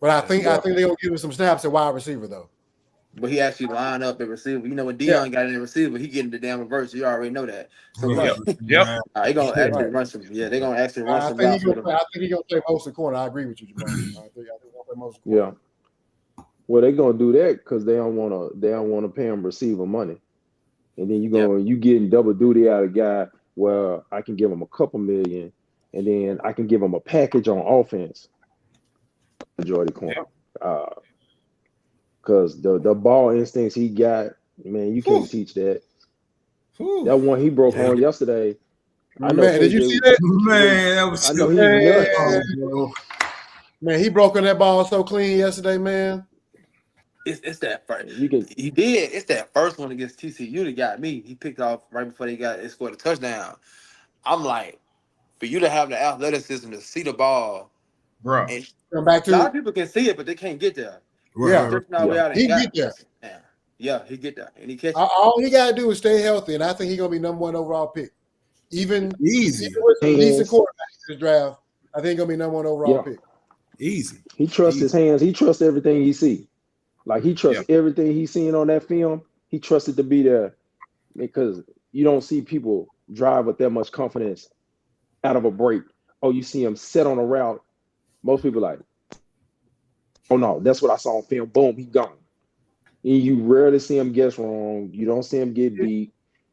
But I think they're gonna give him some snaps at wide receiver though. But he actually lined up at receiver. You know when Dion got in the receiver, he getting the damn reverse. You already know that. So they gonna actually run some. Yeah, they're gonna actually run some. I think he's gonna play most of the corner. I agree with you, Jamar. I think he's gonna play most of the corner. Yeah. Well, they're gonna do that because they don't wanna pay him receiver money. And then you getting double duty out of a guy where I can give him a couple million and then I can give him a package on offense. Majority corner. Because the ball instincts he got, man, you can't teach that. That one he broke on yesterday. I know. Did you see that? Man, that was. I know he's nuts. Man, he broke on that ball so clean yesterday, man. It's that first. He did. It's that first one against TCU that got me. He picked off right before they scored a touchdown. I'm like, for you to have the athleticism to see the ball, bro. Come back to a lot of people can see it, but they can't get there. He get there. Yeah, he get there, and he catch. All he gotta do is stay healthy, and I think he's gonna be #1 overall pick. Even with some decent quarterbacks in the draft, I think he's gonna be #1 overall pick. Easy. He trusts his hands. He trusts everything he see. Like he trusts everything he's seeing on that film. He trusts it to be there because you don't see people drive with that much confidence out of a break. Oh, you see him set on a route. Most people like, oh no, that's what I saw on film. Boom, he gone. And you rarely see him guess wrong. You don't see him get beat.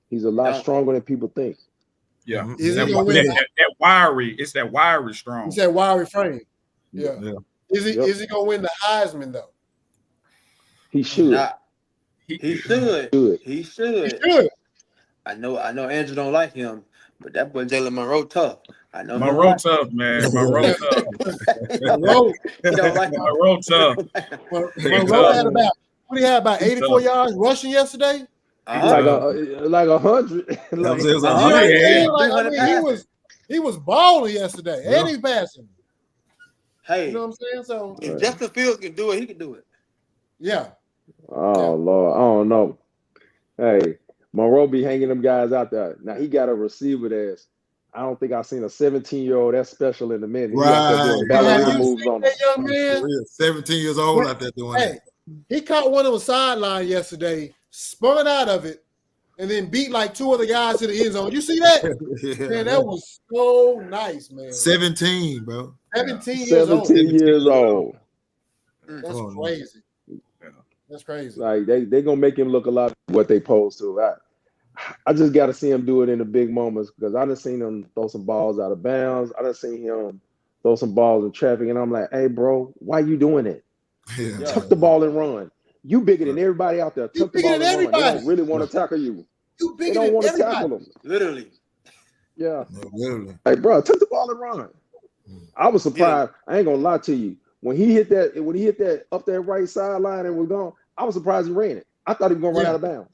He's a lot stronger than people think. Yeah, that wiry. It's that wiry strong. It's that wiry frame. Yeah. Is he gonna win the Heisman though? He should. He should. I know Andrew don't like him, but that boy Jalen Monroe tough. I know Monroe tough, man. Monroe tough. He don't like Monroe tough. Monroe had about 84 yards rushing yesterday. Like 100. He was He was balling yesterday, Yeah. and he passing. Hey, You know what I'm saying? So if Justin Fields can do it, he can do it. yeah. Oh Lord, I don't know. Hey, Monroe be hanging them guys out there. Now he got a receiver that's. I don't think I've seen a 17-year-old that's special in a minute. He out there doing Right. ballerina You moves seen on that them. young man? 17 years old out there doing Hey, he caught one on the sideline yesterday, spun out of it, and then beat like two other guys to the end zone. You see that? that. Man, that was so nice, man. 17, bro. 17 years old. 17 years old. That's crazy. That's crazy. Like they gonna make him look a lot what they posed to. I just got to see him do it in the big moments because I done seen him throw some balls out of bounds. I done seen him throw some balls in traffic, and I'm like, hey, bro, why you doing it? Yeah. Tuck the ball and run. You bigger than everybody out there. Tuck the ball and run. They don't really want to tackle you. You They bigger don't than want to everybody. tackle them. Literally. Yeah. No, literally. Like, bro, tuck the ball and run. I was surprised. I ain't gonna lie to you. When he hit that up that right sideline and was gone, I was surprised he ran it. I thought he was gonna run out of bounds.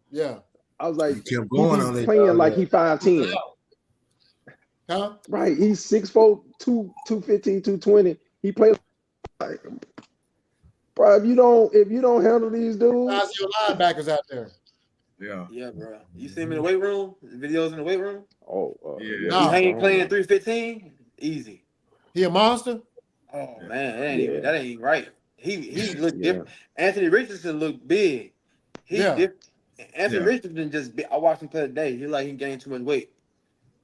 Yeah. I was like, He kept going on he's it. playing like he 5'10". Huh? Right. He's 6'4", 215, 220. He plays like, bro, if you don't handle these dudes. How's your linebackers out there? Yeah. Yeah, bro. You see him in the weight room? Videos in the weight room? Yeah. Nah. He hanging playing 315? Easy. He a monster? Oh man, that ain't even right. He looked Yeah. different. Anthony Richardson looked big. Anthony Richardson just I watched him play today. He like he gained too much weight.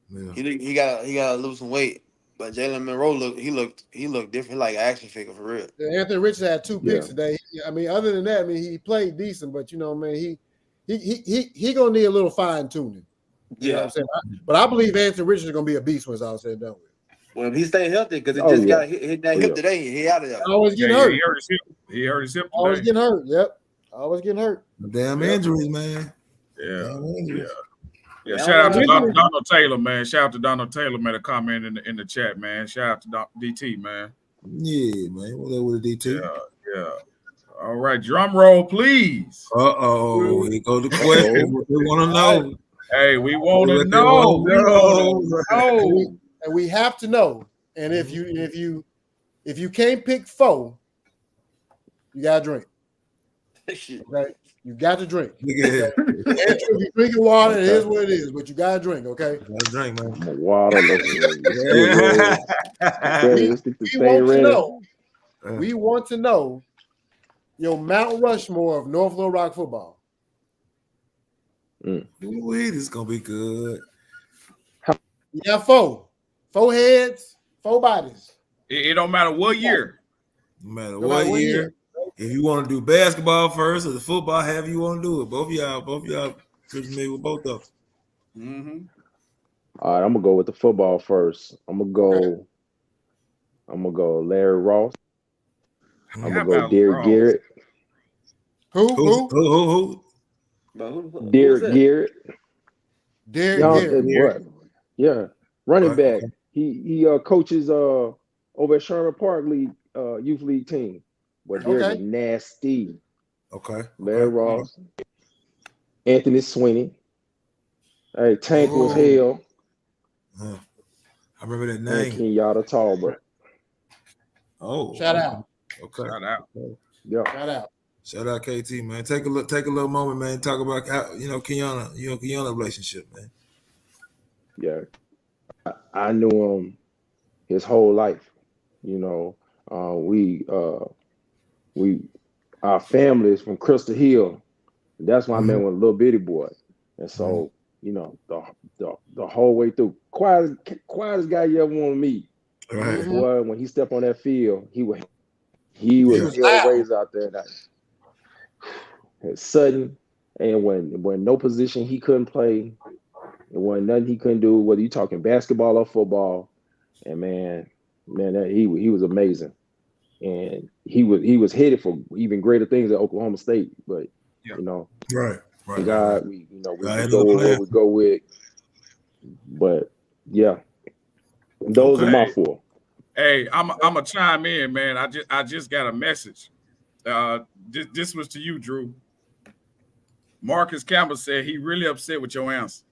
Yeah. He gotta lose some weight. But Jalen Monroe looked different, like an action figure for real. Yeah, Anthony Richardson had 2 picks today. I mean, other than that, I mean, he played decent, but you know, man, he gonna need a little fine tuning. You know what I'm saying? But I believe Anthony Richardson is gonna be a beast when it's all said and done with. Well, if he stay healthy, because he got hit that hip today, he out of there. Always getting hurt. He hurt his hip today. Always getting hurt. Yep. Always getting hurt. Damn injuries, man. Yeah. Shout out to Donald Taylor, man. Shout out to Donald Taylor, made a comment in the chat, man. Shout out to DT, man. Yeah, man. What up with the DT? Yeah. All right, drum roll, please. Here goes the question. We want to know. Hey, we want to know. And we have to know. And if you can't pick 4, you gotta drink. Okay? You got to drink. Okay? If you're drinking water, it is what it is, but you gotta drink, okay? Gotta drink, man. Water. We want to know your Mount Rushmore of North Little Rock football. Ooh, this is gonna be good. You got 4 heads, 4 bodies. It don't matter what year. No matter what year. If you want to do basketball first or the football, however you want to do it. Both of y'all familiar with both of them. All right, I'm gonna go with the football first. I'm gonna go Larry Ross. I'm gonna go Derek Garrett. Who? Derek Garrett. Derek Garrett. Yeah, running back. He coaches over at Sherman Park League youth league team. But Derek is nasty. Okay. Larry Ross. Anthony Sweeney. Hey, Tank was hell. I remember that name. Kenyatta Talbot. Shout out. Okay. Shout out. Yeah. Shout out. Shout out KT, man. Take a little moment, man. Talk about how, Kenyatta relationship, man. Yeah. I knew him his whole life. Our family is from Crystal Hill. That's when I met with a little bitty boy. And so, the whole way through, quietest guy you ever want to meet. Right. Boy, when he stepped on that field, he was raised out there. It's sudden, and when no position he couldn't play, and when nothing he couldn't do, whether you talking basketball or football, and man, he was amazing, and he was headed for even greater things at Oklahoma State. But right. God, we go with what we go with. But yeah, those are my 4. Hey, I'm gonna chime in, man. I just got a message. This was to you, Drew. Marcus Campbell said he really upset with your answer.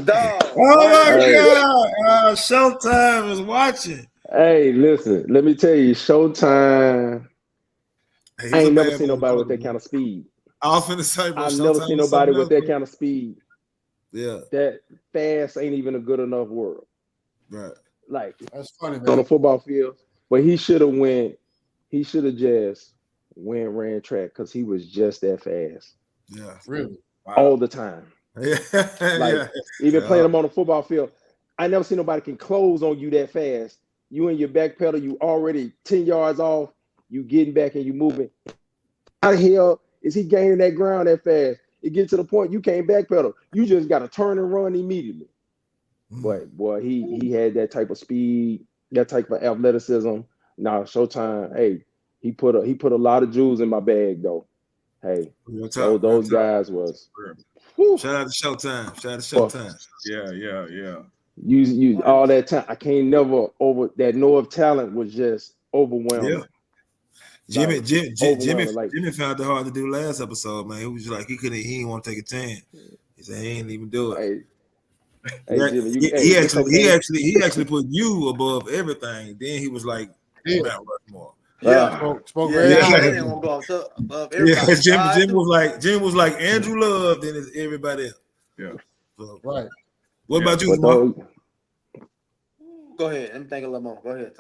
Dog, Oh my Hey. God! Showtime is watching. Hey, listen, let me tell you, Showtime. Hey, I he's a ain't never bad seen boy nobody with brother, that man. kind of speed. I was finna say, bro, I've never Showtime seen is nobody something with else, that bro. kind of speed. Yeah, That fast ain't even a good enough word. right. Like That's funny, on man. a football field, but he should have went. He should have just ran track because he was just that fast Yeah. Really. all the time. Yeah. Like Yeah. even playing Yeah. him on the football field, I never seen nobody can close on you that fast. You in your back pedal, you already 10 yards off. You getting back and you moving. How the hell is he gaining that ground that fast? It gets to the point you can't backpedal. You just got to turn and run immediately. But boy, he had that type of speed, that type of athleticism. Now Showtime, hey, he put a lot of jewels in my bag though. Hey, Real talk. Real those talk. guys was. Real. Whew, Shout out to Showtime. Shout out to boy, Showtime. Yeah. you all that time. I can't never over that North talent was just overwhelming. Yeah. Jimmy, Like, Jimmy like found it hard to do last episode, man. He was like, he didn't want to take a 10. He said he ain't even do it. hey, Yeah, Jimmy, he it's okay. actually put you above everything. Then he was like Yeah. Mount Rushmore. Yeah. Spoke Yeah, very yeah, highly. they didn't want to go above Yeah, everybody. Jim was like Andrew Love, then it's everybody else. Yeah. So, Right. what about you, But Jamal? those, Go ahead. Let me think a little more. Go ahead.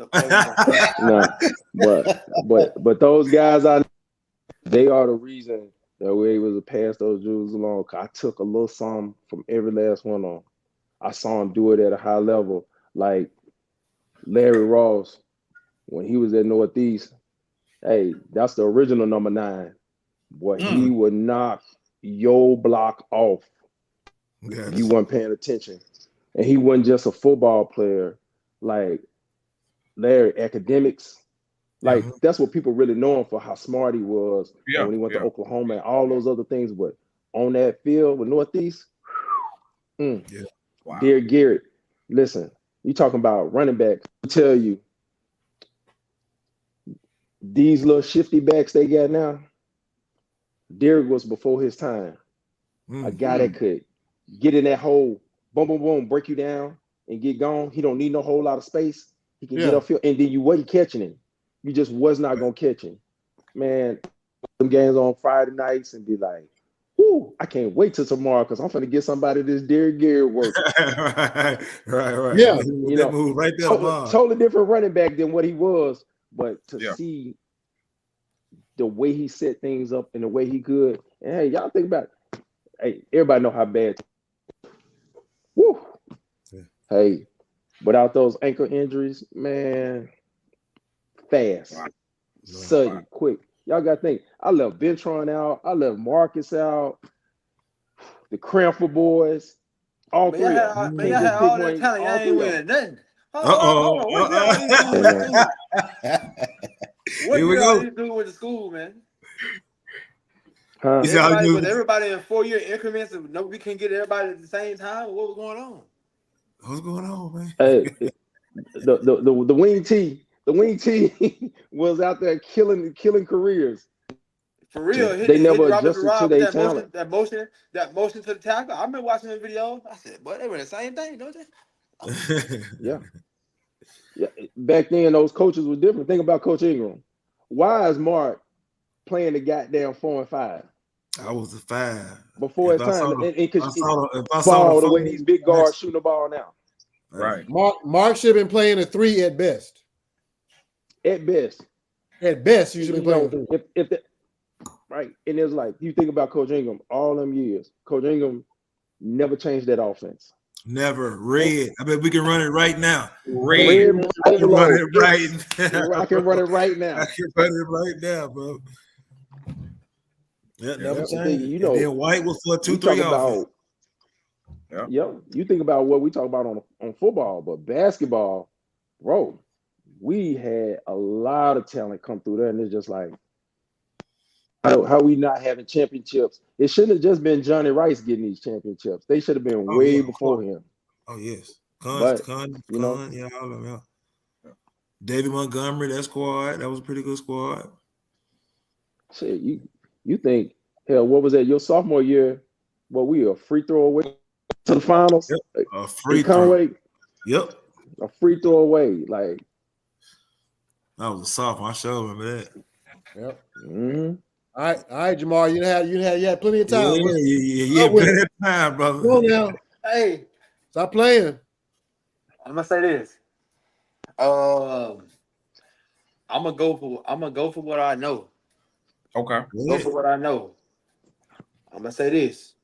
but those guys they are the reason that we're able to pass those jewels along. I took a little something from every last one of them. I saw him do it at a high level, like Larry Ross when he was at Northeast. Hey, that's the original number 9. Boy, he would knock your block off if you weren't paying attention. And he wasn't just a football player like Larry, academics. Like that's what people really know him for, how smart he was when he went to Oklahoma and all those other things. But on that field with Northeast, Wow. Dear Garrett, listen, you talking about running back. I tell you, these little shifty backs they got now, Derek was before his time. A guy that could get in that hole, boom, boom, boom, break you down and get gone. He don't need no whole lot of space. He can get upfield, and then you wasn't catching him. You just was not gonna catch him. Man, some games on Friday nights and be like, "Whoo, I can't wait till tomorrow because I'm gonna get somebody this Derek Garrett work." right. Yeah. You know, move right there, totally different running back than what he was, but to see the way he set things up and the way he could, and hey, y'all think about it. Hey, everybody know how bad. Woo. Yeah. Hey, without those ankle injuries, man, fast, sudden, quick. Y'all got to think. I left Ventron out. I left Marcus out. The Cramper boys, all Man, three of y'all them. had all that One, talent. Y'all all ain't three of winning them. nothing. Hold on. What did all these dudes went to school? What did all these dudes went to school, man? Huh? Everybody in 4-year increments, and we couldn't get everybody at the same time. What was going on? What's going on, man? Hey, the wing T, was out there killing careers. For real, They never Robert adjusted to Garage with their talent. that motion to the tackle. I've been watching the video. I said, boy, they were the same thing, don't they? Yeah. Back then, those coaches were different. Think about Coach Ingram. Why is Mark playing the goddamn 4 and 5? I was a 5 before his time, if I saw the way these big guards shooting the ball now. Right. Mark should have been playing a 3 at best. At best, you should be playing a 3. If right, and it's like you think about Coach Ingram, all them years, Coach Ingram never changed that offense. Never. Red. I mean, we can run it right now. Red I can run it right now. I can run it right now. I can run it right now, bro. Yeah, never changed. You know, and then White was for 2-3 offense. You think about what we talk about on football, but basketball, bro, we had a lot of talent come through there, and it's just like how we not having championships. It shouldn't have just been Johnny Rice getting these championships. They should have been way before him. Oh yes, all of them. David Montgomery, that squad, that was a pretty good squad. Shit, you think Hell, what was that? Your sophomore year? What we a free throw away to the finals? Yep. A free throw. Conway, yep. A free throw away. Like that was a sophomore. I sure remember that. Yep. Mm-hmm. All right, Jamar. You had plenty of time. Yeah, plenty of time, brother. Go now. Hey, stop playing. I'm gonna say this. I'm gonna go for what I know. Okay. Go for what I know. I'm gonna say this.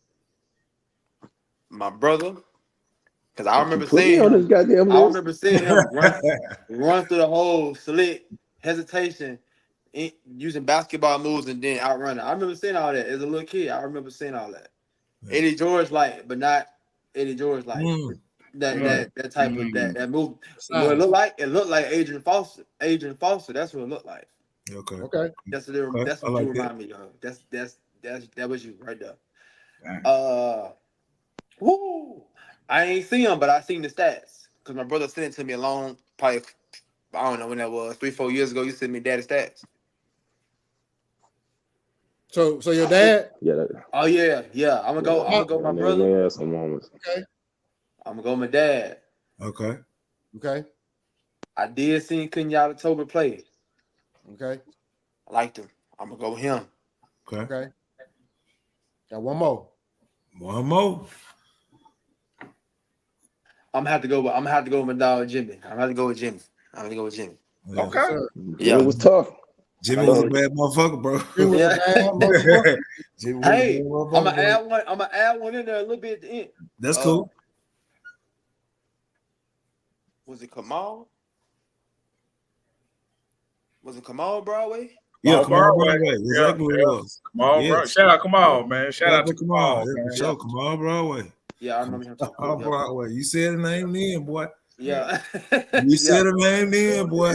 My brother, because I remember seeing him. I remember seeing him run through the whole slick hesitation, using basketball moves and then outrunning. I remember seeing all that as a little kid. I remember seeing all that. Yeah. Eddie George like, but not Eddie George like. That type of that move. Well, it looked like Adrian Foster. That's what it looked like. Okay. That's what you remind me of. That was you right there. Woo! I ain't seen him, but I seen the stats because my brother sent it to me probably I don't know when that was 3-4 years ago. You sent me daddy stats. So your dad? Yeah. Oh yeah. I'm gonna go my brother. Yeah, some moments. Okay. I'm gonna go my dad. Okay. I did see Kenyatta Tober play. Okay. I liked him. I'm gonna go with him. Okay. Got one more. I'm gonna have to go with my dog Jimmy. I'm gonna have to go with Jimmy. Yeah. Okay. Yeah, it was tough. Jimmy was a bad motherfucker, bro. Hey, I'm gonna add one in there a little bit at the end. That's cool. Was it Kamal? Was it Kamal Broadway? Yeah, Kamal Broadway. Exactly what it was. Kamal Broadway. Shout out Kamal, man. Shout out to Kamal. Show Kamal Broadway. Yeah, I remember him too. Kamal Broadway. You said the name then, boy. Yeah. You said the name then, boy.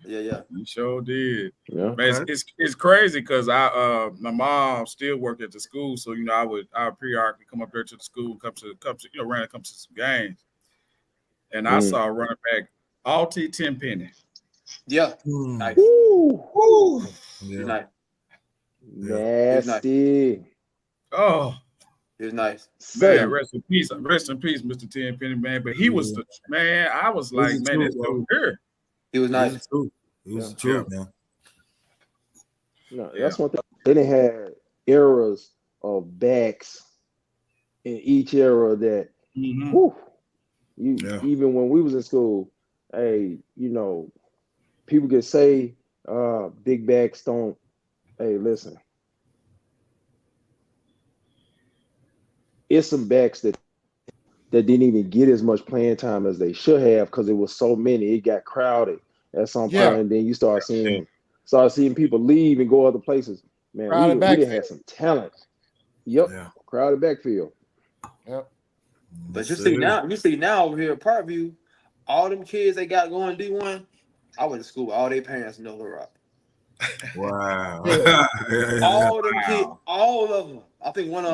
Yeah. You sure did. Yeah. Man, it's crazy because my mom still worked at the school, so I would periodically come up there to the school, come to some games, and I saw running back Alty Tenpenny. Yeah. Nice. Woo. Yeah. Nice. Nasty. Oh. It was nice. Man, rest in peace, Mr. Tenpenny, man. But he was the man. I was like, man, this dude here. He was nice. He was the truth, man. No, that's one thing. They didn't have eras of backs in each era that even when we was in school, hey, people could say big backs don't. Hey, listen. It's some backs that didn't even get as much playing time as they should have because it was so many. It got crowded at some point, and then you start seeing people leave and go other places. Man, we didn't have some talent. Yep. Yeah. Crowded backfield. Yep. But you see now over here at Parkview, all them kids they got going D1. I went to school with all their parents in Little Rock. Wow. All them kids, all of them. I think one of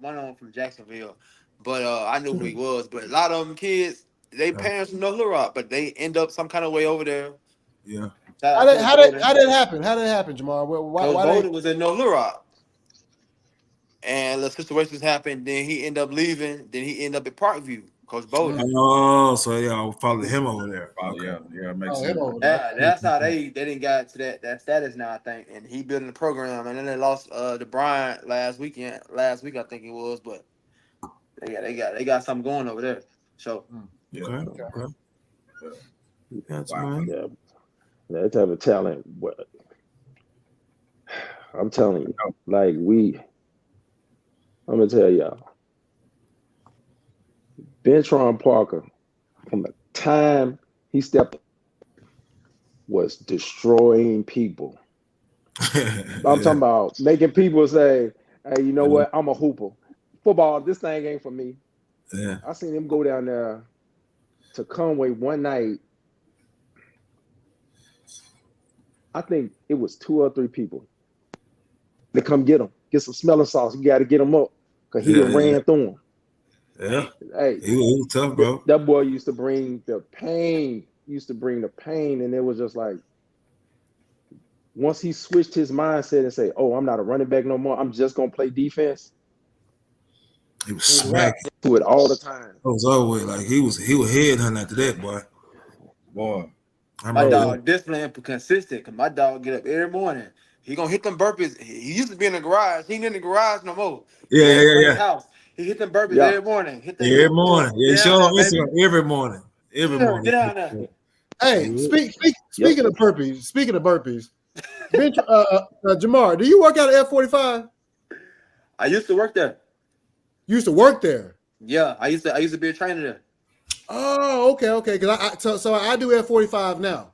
them from Jacksonville, but I knew who he was. But a lot of them kids, they parents from Little Rock, but they end up some kind of way over there. Yeah. How did it happen? How did it happen, Jamar? Why was in Little Rock, and the situations happened. Then he ended up leaving. Then he ended up at Parkview. Coach Bowden. Oh, so y'all followed him over there. Okay. Yeah, makes sense. That's how they didn't get to that status now, I think. And he building the program, and then they lost to Bryant last week, I think it was. But they got something going over there. So okay. That's fine. Yeah, that type of talent. What I'm telling you, like I'm gonna tell y'all. Bentron Parker, from the time he stepped, was destroying people. I'm talking about making people say, "Hey, you know what? I'm a hooper. Football, this thing ain't for me." Yeah. I seen him go down there to Conway one night. I think it was 2 or 3 people. They come get him, get some smelling sauce. You got to get him up because he ran through him. Yeah. Hey, he was tough, bro. That boy used to bring the pain. And it was just like, once he switched his mindset and say, "Oh, I'm not a running back no more. I'm just gonna play defense." He was smacking. Do it all the time. It was always like he was headhunting after that, boy. My dog disciplined and consistent. Cause my dog get up every morning. He gonna hit them burpees. He used to be in the garage. He ain't in the garage no more. Yeah. House. He hit them burpees every morning. Every morning. Yeah, he showed on Instagram every morning. Every morning. Get out there. Hey, speaking of burpees, Jamar, do you work out at F45? I used to work there. You used to work there? Yeah, I used to be a trainer there. Oh, okay. Because I do F45 now.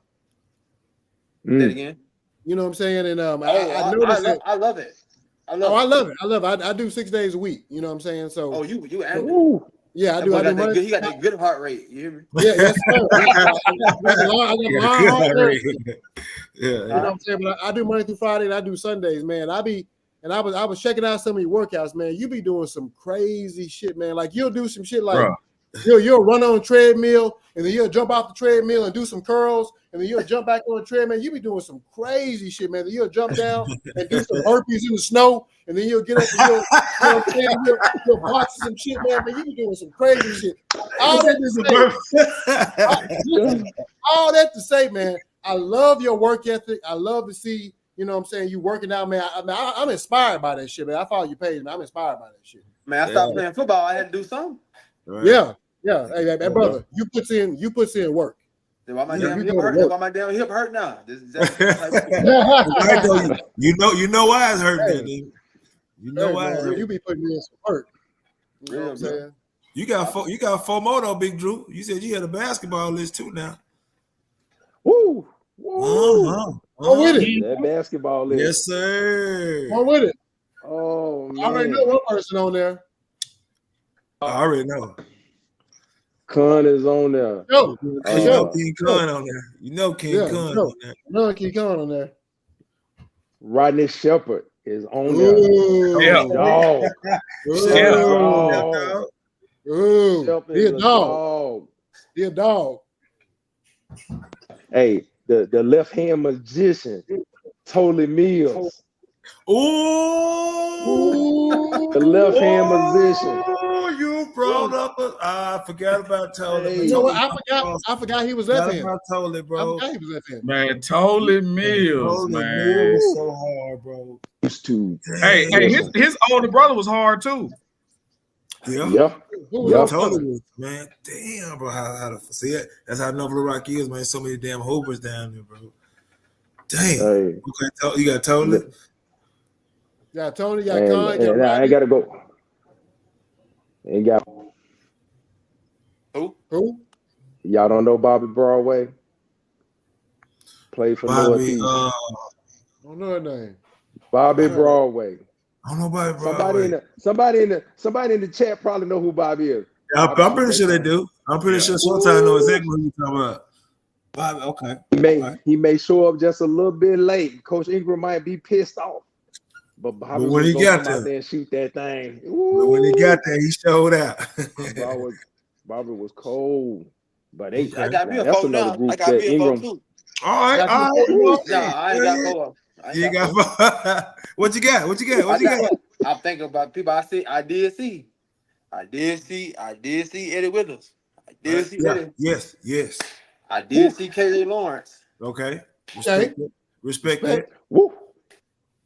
Say it again. You know what I'm saying? And I love it. I love it. I do 6 days a week. You know what I'm saying? So you active. Yeah, I do. He got that good heart rate. You hear me? Yeah, yes, sir. You know what I'm saying? But I do Monday through Friday and I do Sundays, man. I was checking out some of your workouts, man. You be doing some crazy shit, man. Like you'll do some shit like you'll run on a treadmill and then you'll jump off the treadmill and do some curls and then you'll jump back on the treadmill. You be doing some crazy shit, man. Then you'll jump down and do some burpees in the snow and then you'll get up and you'll box some shit, man. But you be doing some crazy shit. All that to say, man, I love your work ethic. I love to see, you know what I'm saying, you working out, man. I'm inspired by that shit, man. I follow your page, man. I'm inspired by that shit. Man, I stopped playing football. I had to do something. Right. Yeah. Hey, brother, you put in work. Why my damn hip hurt? Why my damn hip hurt now? You know why it's hurting, dude. You know why? Man, you be putting in some work. You know what I'm saying? You got 4 more though, Big Drew. You said you had a basketball list too now. Woo! Go with it. That basketball list. Yes, sir. Go with it. Oh, man. I already know one person on there. I already know. Kun is on there. Yo, you know King Kun on there. You know King Kun on there. No, King Kun on there. Rodney Shepherd is on there. Yeah. Dog. Ooh. He a dog. He a dog. Hey, the left hand magician, Totally Mills. Ooh. The left hand musician. Oh, you brought up I forgot about Totally. You know what? I forgot he was left hand. Totally, bro. I forgot he was left hand. Man, Totally Mills, man. Was so hard, bro. Used to. Hey, his older brother was hard too. Yeah. Totally was, man. Damn, bro. How to see it? That's how Nova Rock is, man. So many damn hoopers down there, bro. Damn. Hey. You got Totally? Yeah, Tony, got Con. I ain't got to go. Ain't got. Who? Y'all don't know Bobby Broadway? Played for Northeast. I don't know her name. Bobby Broadway. I don't know Bobby Broadway. Somebody in the chat probably know who Bobby is. I'm pretty sure they do. I'm pretty sure Showtime know exactly who you're talking about. Bobby, okay. He may show up just a little bit late. Coach Ingram might be pissed off. But Bobby when he got there and shoot that thing. But when he got there, he showed out. Bobby was cold. But I got me a phone now. I got me a phone too. All right. I ain't got four. You got four. What you got? I'm thinking about people I did see Eddie Withers. I did see Eddie. Yes. I did see KJ Lawrence. Okay. Respect that. Woo.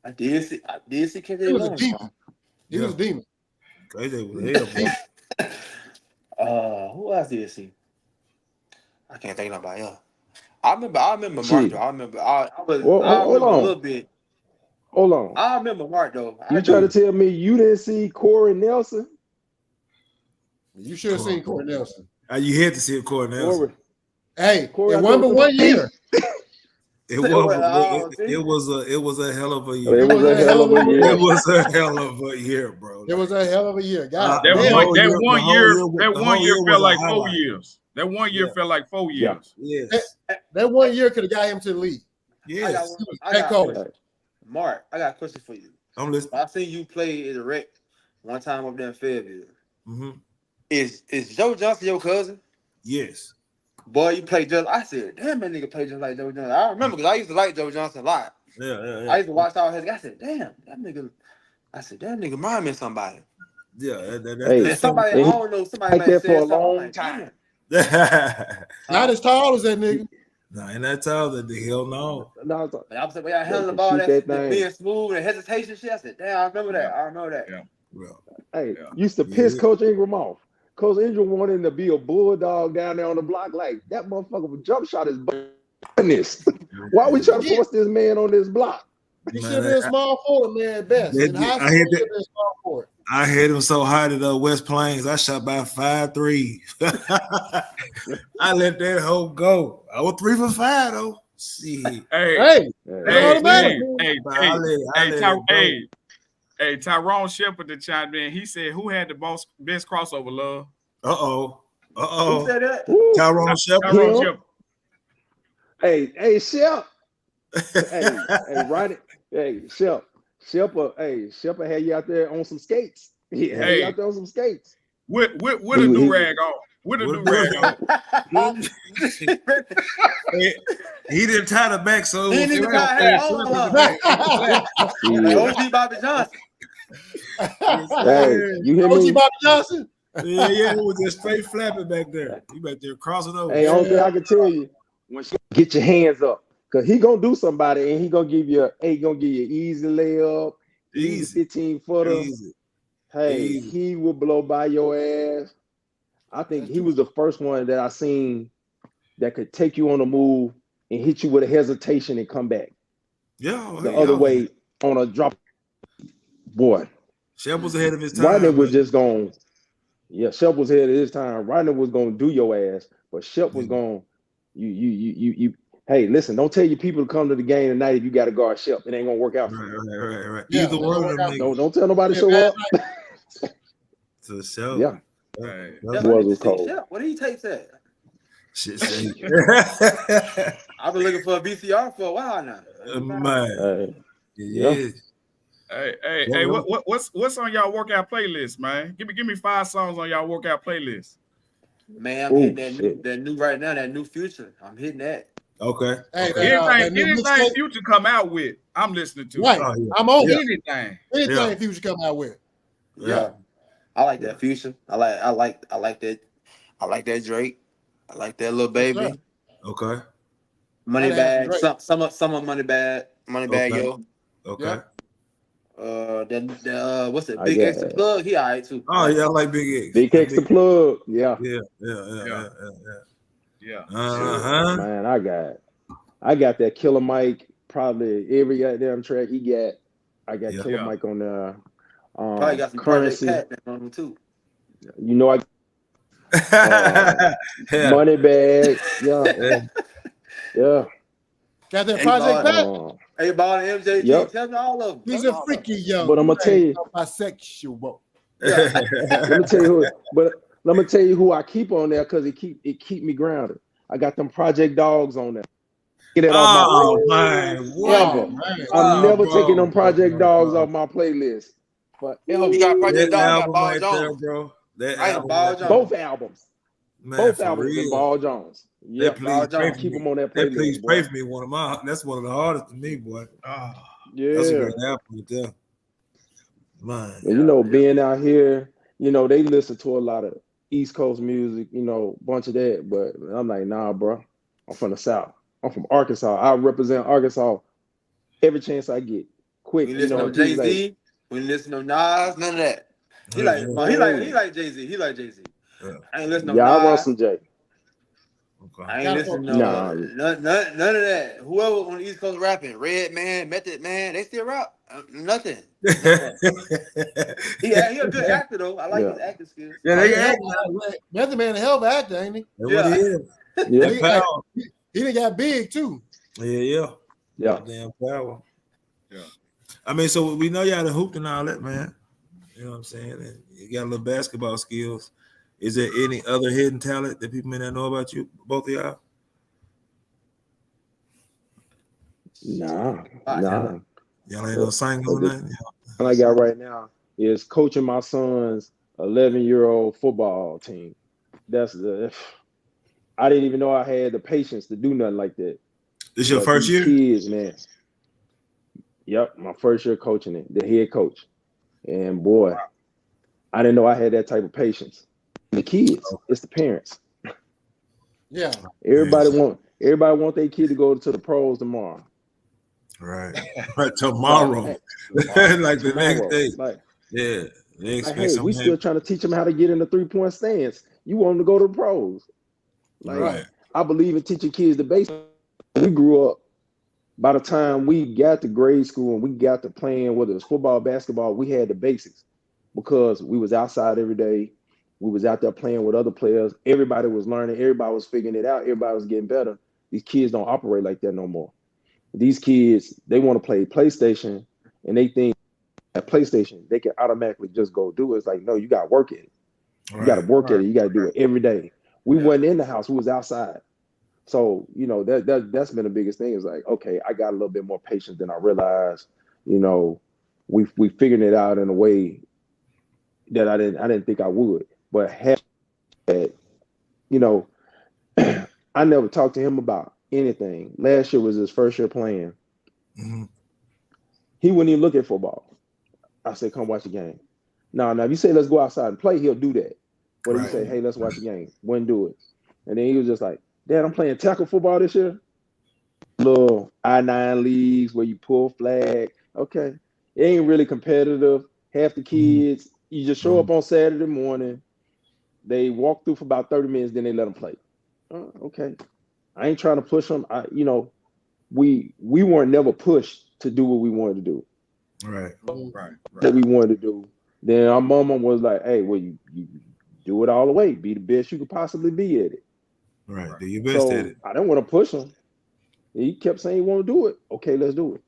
I did see KJ Lawrence. He was a demon. KJ was hell, who else did I see? I can't think of nobody else. I remember Mark though. I remember a little bit. Hold on. I remember Mark though. You try to tell me you didn't see Corey Nelson? You should have seen Corey Nelson. You had to see Corey Nelson. Hey, Corey, it wasn't but 1 year. It was a hell of a year. It was a hell of a year. It was a hell of a year, bro. It was a hell of a year. God, that one year felt like 4 years. That 1 year felt like 4 years. Yes. That 1 year could have got him to the league. Yes. Mark, I got a question for you. I'm listening. I seen you play in the rec one time up there in Fayetteville. Mm-hmm. Is Joe Johnson your cousin? Yes. Boy, you play just. I said, damn, that nigga play just like Joe Johnson. I remember because I used to like Joe Johnson a lot. Yeah. I used to watch all his. I said, damn, that nigga. I said, that nigga remind me of somebody. Yeah, And somebody, I don't know, somebody like might have that for a said something. I'm long like, time. Not as tall as that nigga. Nah, ain't that tall that the hell no. No, I'm saying, when I handled the can ball, shoot that that thing. being smooth and hesitation shit. I said, damn, I remember that. I remember that. Yeah. Well, Hey, Yeah. used to piss Coach Ingram off. Coach Ingram wanted to be a bulldog down there on the block. Like, that motherfucker would jump shot his business. Why we trying to force this man on this block? He should have been a small forward, man, at best. In high school, he should have been a small forward. I hit him so hard at West Plains. I shot by 5'3". I let that hoe go. I was 3 for 5 though. See, Hey, Tyrone Shepard that chimed in. He said, "Who had the best crossover, Love?" Who said that? Tyrone Shepard. Tyrone Shepard. Hey, Shep. hey, right it. Hey, Shep. Shepard had you out there on some skates. He had you out there on some skates. With a do-rag on. With a do-rag on. He didn't tie the back, so he didn't tie OG Bobby Johnson. Hey, you hear me? OG Bobby Johnson? Yeah, it was just straight flapping back there. You back there crossing over. Hey, only thing I can tell you, when she get your hands up, because he gonna do somebody and he gonna give you easy layup, easy 15-footer. Hey, he will blow by your ass. I think he was the first one that I seen that could take you on a move and hit you with a hesitation and come back. Yeah, the other way on a drop. Boy, Shep was ahead of his time. Rodney was just going. Yeah, Shep was ahead of his time. Rodney was going to do your ass, but Shep was going. You. Hey, listen! Don't tell your people to come to the game tonight if you got to guard Shep. It ain't gonna work out. Right. Yeah, Either one of them. Don't tell nobody to show up. To the show. Yeah. Right. Was cold. What do you tape that? Shit. I've been looking for a VCR for a while now. Man. Yeah. Hey, what's on y'all workout playlist, man? Give me 5 songs on y'all workout playlist. Man, I'm hitting that new right now, that new Future. I'm hitting that. Okay. Anything Future come out with, I'm listening to. Right. Oh, yeah. I'm on anything Future come out with. Yeah. I like that Future. I like that. I like that Drake. I like that Lil Baby. Okay. Money Bag. Some of Money Bag. Yo. Okay. What's it? Big X the Plug. He all right too. Oh yeah, I like Big X. Big X the Plug. Yeah. Man, I got that Killer Mike. Probably every goddamn track he got. I got Killer Mike on there. Probably got some Currency on them too. You know Money Bag. Yeah. Got that Project Pat. Hey, Ball and MJG. Tell me all of them. He's a freaky young. But I'm gonna tell you, bisexual. let me tell you who. But let me tell you who I keep on there because it keep me grounded. I got them Project Dogs on there. Get it off my playlist. I'm never taking them Project Dogs off my playlist. But you got Project Dogs, got Ball Jones, bro. Both albums. Both albums in Ball Jones. Yeah, Ball Jones. Keep them on that playlist. Please pray for me. That's one of the hardest to me, boy. Yeah, that's a great album right there. Man, and being out here, they listen to a lot of East Coast music, bunch of that. But I'm like, nah, bro. I'm from the South. I'm from Arkansas. I represent Arkansas every chance I get. Quick, we listen to Jay-Z. We listen to Nas. None of that. He like Jay-Z. He like Jay-Z. I ain't listening to Nas. I want some Jay. Okay. I ain't listening to none of that. Whoever on the East Coast rapping, Red Man, Method Man, they still rap. Nothing. He a good actor though. I like his acting skills. Yeah, they act. Method Man a hell of an actor, ain't he? Yeah. He done got big too. Yeah. Damn power. Yeah. I mean, so we know y'all the hooped and all that, man. You know what I'm saying? And you got a little basketball skills. Is there any other hidden talent that people may not know about you, both of y'all? Nah. Y'all ain't no singers or nothing? All I got right now is coaching my son's 11-year-old football team. I didn't even know I had the patience to do nothing like that. This your first year? Kids, man. Yep, my first year coaching it, the head coach. And boy, I didn't know I had that type of patience. The kids, it's the parents. Yeah. Everybody want their kid to go to the pros tomorrow. Right. Tomorrow. Like, Like the next tomorrow. day. Like, Yeah. They expect hey, we something. still trying to teach them how to get in the 3-point stance. You want them to go to the pros. Like, Right. I believe in teaching kids the basics. We grew up, by the time we got to grade school and we got to playing, whether it's football, basketball, we had the basics because we was outside every day. We was out there playing with other players. Everybody was learning. Everybody was figuring it out. Everybody was getting better. These kids don't operate like that no more. These kids, they want to play PlayStation and they think at PlayStation, they can automatically just go do it. It's like, no, you got to work at it. You got to work at it. You got to do it every day. We wasn't in the house. We was outside. So, that's been the biggest thing is like, okay, I got a little bit more patience than I realized. We figured it out in a way that I didn't think I would. But I never talked to him about anything. Last year was his first year playing. Mm-hmm. He wouldn't even look at football. I said, come watch the game. Now, if you say let's go outside and play, he'll do that. But if you say, hey, let's watch the game, wouldn't do it. And then he was just like, Dad, I'm playing tackle football this year. Little I-9 leagues where you pull flag. Okay. It ain't really competitive. Half the kids, you just show up on Saturday morning. They walk through for about 30 minutes, then they let them play. Okay. I ain't trying to push them. We weren't never pushed to do what we wanted to do. Right. What we wanted to do. Then our mama was like, hey, well, you do it all the way. Be the best you could possibly be at it. Right. Do your best at it. I didn't want to push him. He kept saying he wanted to do it. Okay, let's do it.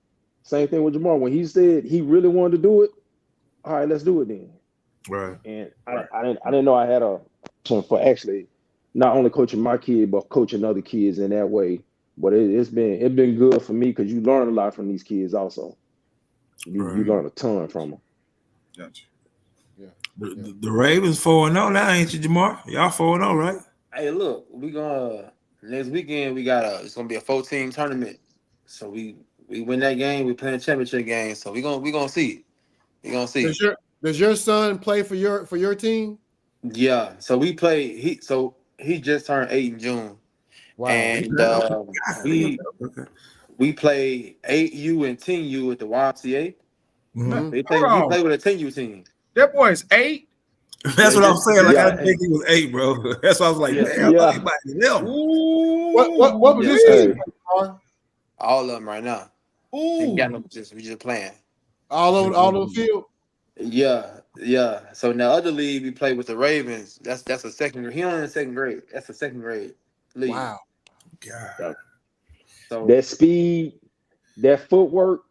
Same thing with Jamar. When he said he really wanted to do it, all right, let's do it then. Right. And I didn't know I had a option for actually not only coaching my kid, but coaching other kids in that way. But it's been good for me because you learn a lot from these kids also. You learn a ton from them. Gotcha. Yeah. The Ravens 4-0 now, ain't you, Jamar? Y'all 4-0, right? Hey, look, we gonna next weekend it's gonna be a 4-team tournament. So we win that game, we playing championship game. So we gonna see. We gonna see. Does your son play for your team? Yeah. So we play. He just turned 8 in June. Wow. And we play 8U and 10U at the YMCA. Mm-hmm. He play with a 10U team. That boy is 8. That's what I'm saying. Like, I didn't think he was 8, bro. That's why I was like, damn, What position? All of them right now. We just playing. All over the field. Yeah. So in the other league, we play with the Ravens. That's a second grade. He only in second grade. That's a second grade league. Wow. God. So that speed, that footwork.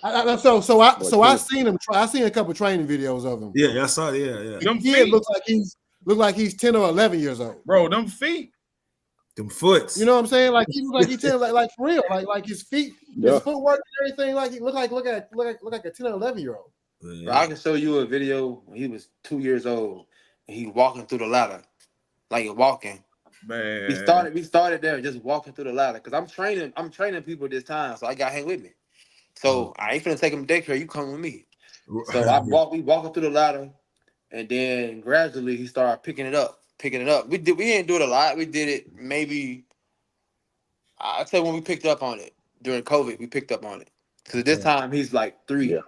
I seen him. I seen a couple training videos of him. Yeah, I saw. Yeah. Them kid looks like he's 10 or 11 years old. Bro, them feet, them foots. You know what I'm saying? Like he looks like he's 10, like for real. Like his feet, his footwork and everything. Like he look like a 10 or 11-year-old. Bro, I can show you a video when he was 2 years old and he walking through the ladder, like walking. Man, we started there just walking through the ladder because I'm training people this time, so I got hang with me. So I ain't finna take him to daycare. You come with me. So we walking through the ladder, and then gradually he started picking it up. We didn't do it a lot. We did it maybe. I'd say when we picked up on it during COVID, we picked up on it because at this time he's like 3,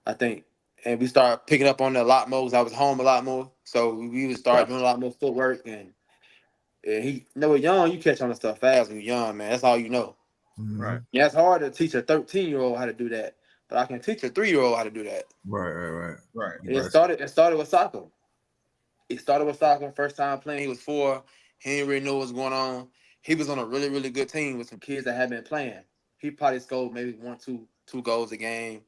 I think, and we started picking up on it a lot more because I was home a lot more. So we would start doing a lot more footwork and he. Young, you catch on the stuff fast when you're young, man. That's all you know. Right. Yeah, it's hard to teach a 13-year-old how to do that, but I can teach a 3-year-old how to do that. Right. It started with soccer. It started with soccer. First time playing, he was 4. He didn't really know what was going on. He was on a really, really good team with some kids that had been playing. He probably scored maybe 1, 2 goals a game,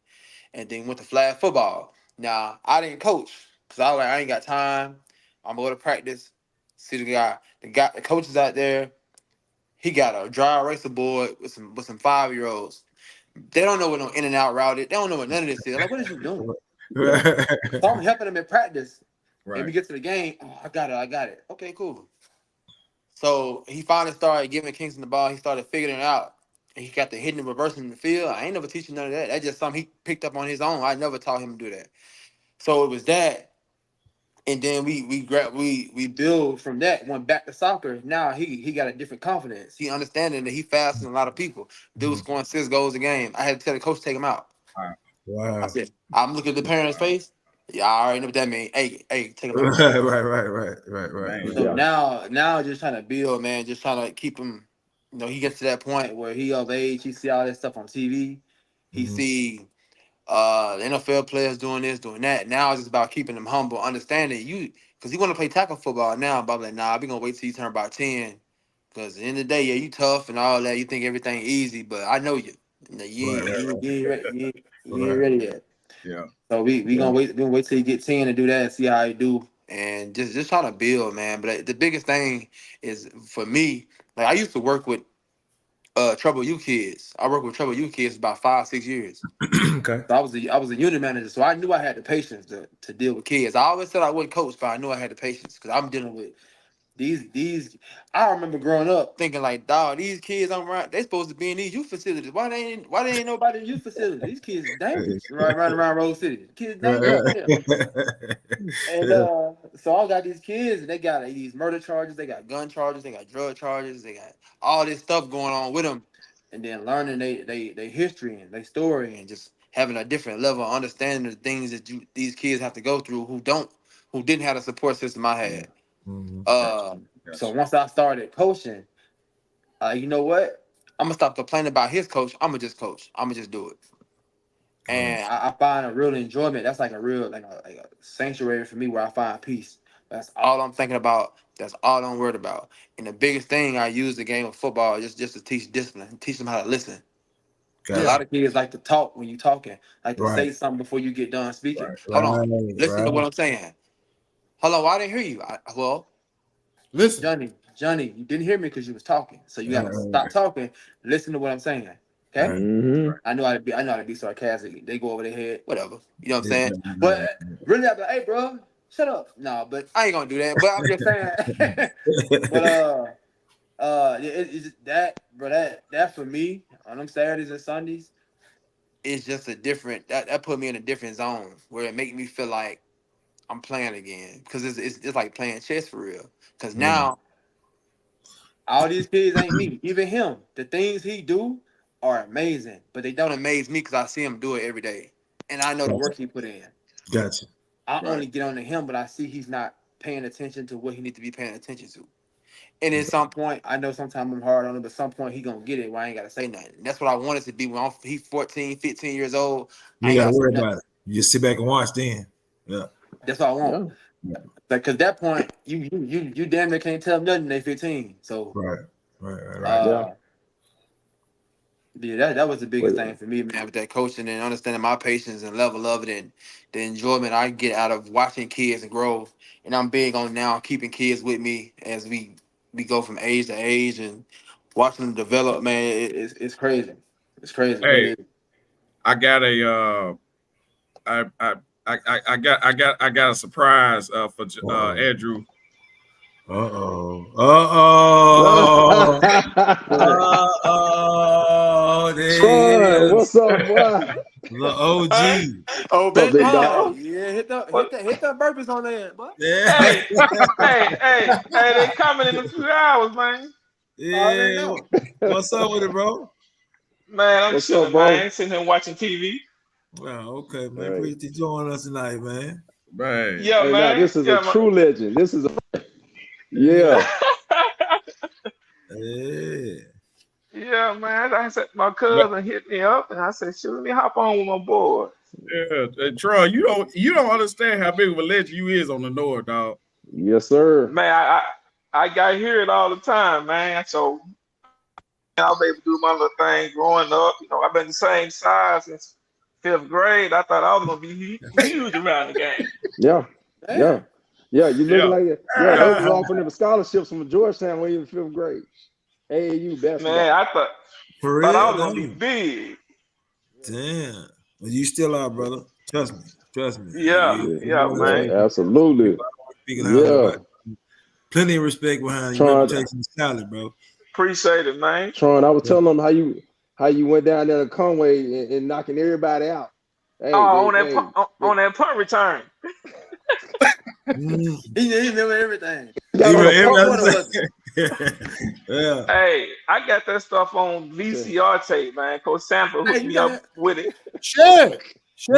and then went to flag football. Now I didn't coach because I was like, I ain't got time. I'm gonna go to practice. See the coaches out there. He got a dry eraser board with some 5-year-olds. They don't know what no in and out route is. They don't know what none of this is. Like, what is you doing? So I'm helping them in practice. Right. And we get to the game. Oh, I got it. Okay, cool. So he finally started giving Kingston the ball. He started figuring it out. and he got the hitting and reversing in the field. I ain't never teaching none of that. That's just something he picked up on his own. I never taught him to do that. So it was that, and then we build from that. Went back to soccer. Now he got a different confidence. He understanding that he faster than a lot of people. Dude scoring 6 goals a game. I had to tell the coach to take him out. Wow. I said, I'm looking at the parents' face. Yeah, I already know what that means. Hey, take him out. Right. So now just trying to build, man. Just trying to keep him. You know, he gets to that point where he of age. He see all that stuff on TV. He see the NFL players doing this, doing that. Now it's just about keeping him humble, understanding you, because he want to play tackle football now. But I'm like, nah, we gonna wait till you turn about 10. Because at the end of the day, yeah, you tough and all that. You think everything easy, but I know you. You ain't ready yet. Yeah. So we gonna wait. We gonna wait till you get 10 and do that and see how you do, and just trying to build, man. But the biggest thing is for me, like I used to work with trouble U kids. I worked with trouble U kids about 5-6 years. Okay. So I was a unit manager, so I knew I had the patience to deal with kids. I always said I wouldn't coach, but I knew I had the patience because I'm dealing with these. I remember growing up thinking like, dog, these kids I'm around, they supposed to be in these youth facilities. Why they ain't nobody in youth facilities? These kids dangerous. Running around Rose City. Kids dangerous. And so I got these kids, and they got these murder charges, they got gun charges, they got drug charges, they got all this stuff going on with them. And then learning they history and their story, and just having a different level of understanding of the things that these kids have to go through who didn't have the support system I had. So once I started coaching, you know what? I'm gonna stop complaining about his coach. I'm gonna just coach. I'm gonna just do it. And I find a real enjoyment. That's like a real like a sanctuary for me where I find peace. That's all I'm thinking about. That's all I'm worried about. And the biggest thing I use the game of football just to teach discipline, teach them how to listen. A lot of kids like to talk when you're talking, like to say something before you get done speaking. Hold on, listen to what I'm saying. Hold on, I didn't hear you. Listen, Johnny, you didn't hear me because you was talking. So you gotta stop talking. Listen to what I'm saying. Okay. I know how to be sarcastic. They go over their head, whatever. You know what I'm saying? But really, I'm like, hey, bro, shut up. No, but I ain't gonna do that. But I'm just saying. But it's that, bro. That for me on them Saturdays and Sundays, it's just a different. That put me in a different zone where it make me feel like I'm playing again, because it's like playing chess for real. Because now all these kids ain't me. Even him, the things he do are amazing, but they don't amaze me because I see him do it every day, and I know the work he put in. Gotcha. I only get on to him, but I see he's not paying attention to what he needs to be paying attention to. And at some point, I know sometimes I'm hard on him, but at some point he gonna get it where I ain't gotta say nothing. And that's what I wanted to be when he's 14, 15 years old. You ain't gotta worry about it. You just sit back and watch then. Yeah. That's what I want. Because at that point, you damn near can't tell them nothing. They 15. So right. Yeah, that was the biggest thing for me, man, with that coaching and understanding my patience and level of it and the enjoyment I get out of watching kids grow. And I'm big on now keeping kids with me as we go from age to age and watching them develop, man. It's crazy. It's crazy. Hey, I got I got a surprise for Andrew. Oh, Tron, what's up, boy? The OG. Oh, big dog. Yeah, hit the burpees on there, boy. Yeah. Hey, they coming in a few hours, man. Yeah. What's up with it, bro? Man, I'm chilling, man. Sitting here watching TV. Wow, okay, man. Appreciate you joining us tonight, man. Right. Yeah, man. Now, this is a true legend. This is Yeah, man. I said my cousin hit me up, and I said, "Shoot, let me hop on with my boy." Yeah, Troy, you don't understand how big of a legend you is on the North, dog. Yes, sir. Man, I got to hear it all the time, man. So I was able to do my little thing growing up. You know, I've been the same size since 5th grade. I thought I was gonna be huge around the game. Yeah. You look like it. Yeah, those was offering them scholarships from Georgetown when you were in 5th grade. AAU basketball. Man, I thought I was gonna be big. Damn. Well, you still are, brother. Trust me. Yeah, man. Absolutely. Plenty of respect behind your reputation and talent, bro. Appreciate it, man. Tron, I was telling them how you how you went down there to Conway and knocking everybody out. Hey, on that punt return. He remember everything. Yeah. Hey, I got that stuff on VCR tape, man. Coach Sanford hooked me up with it. Share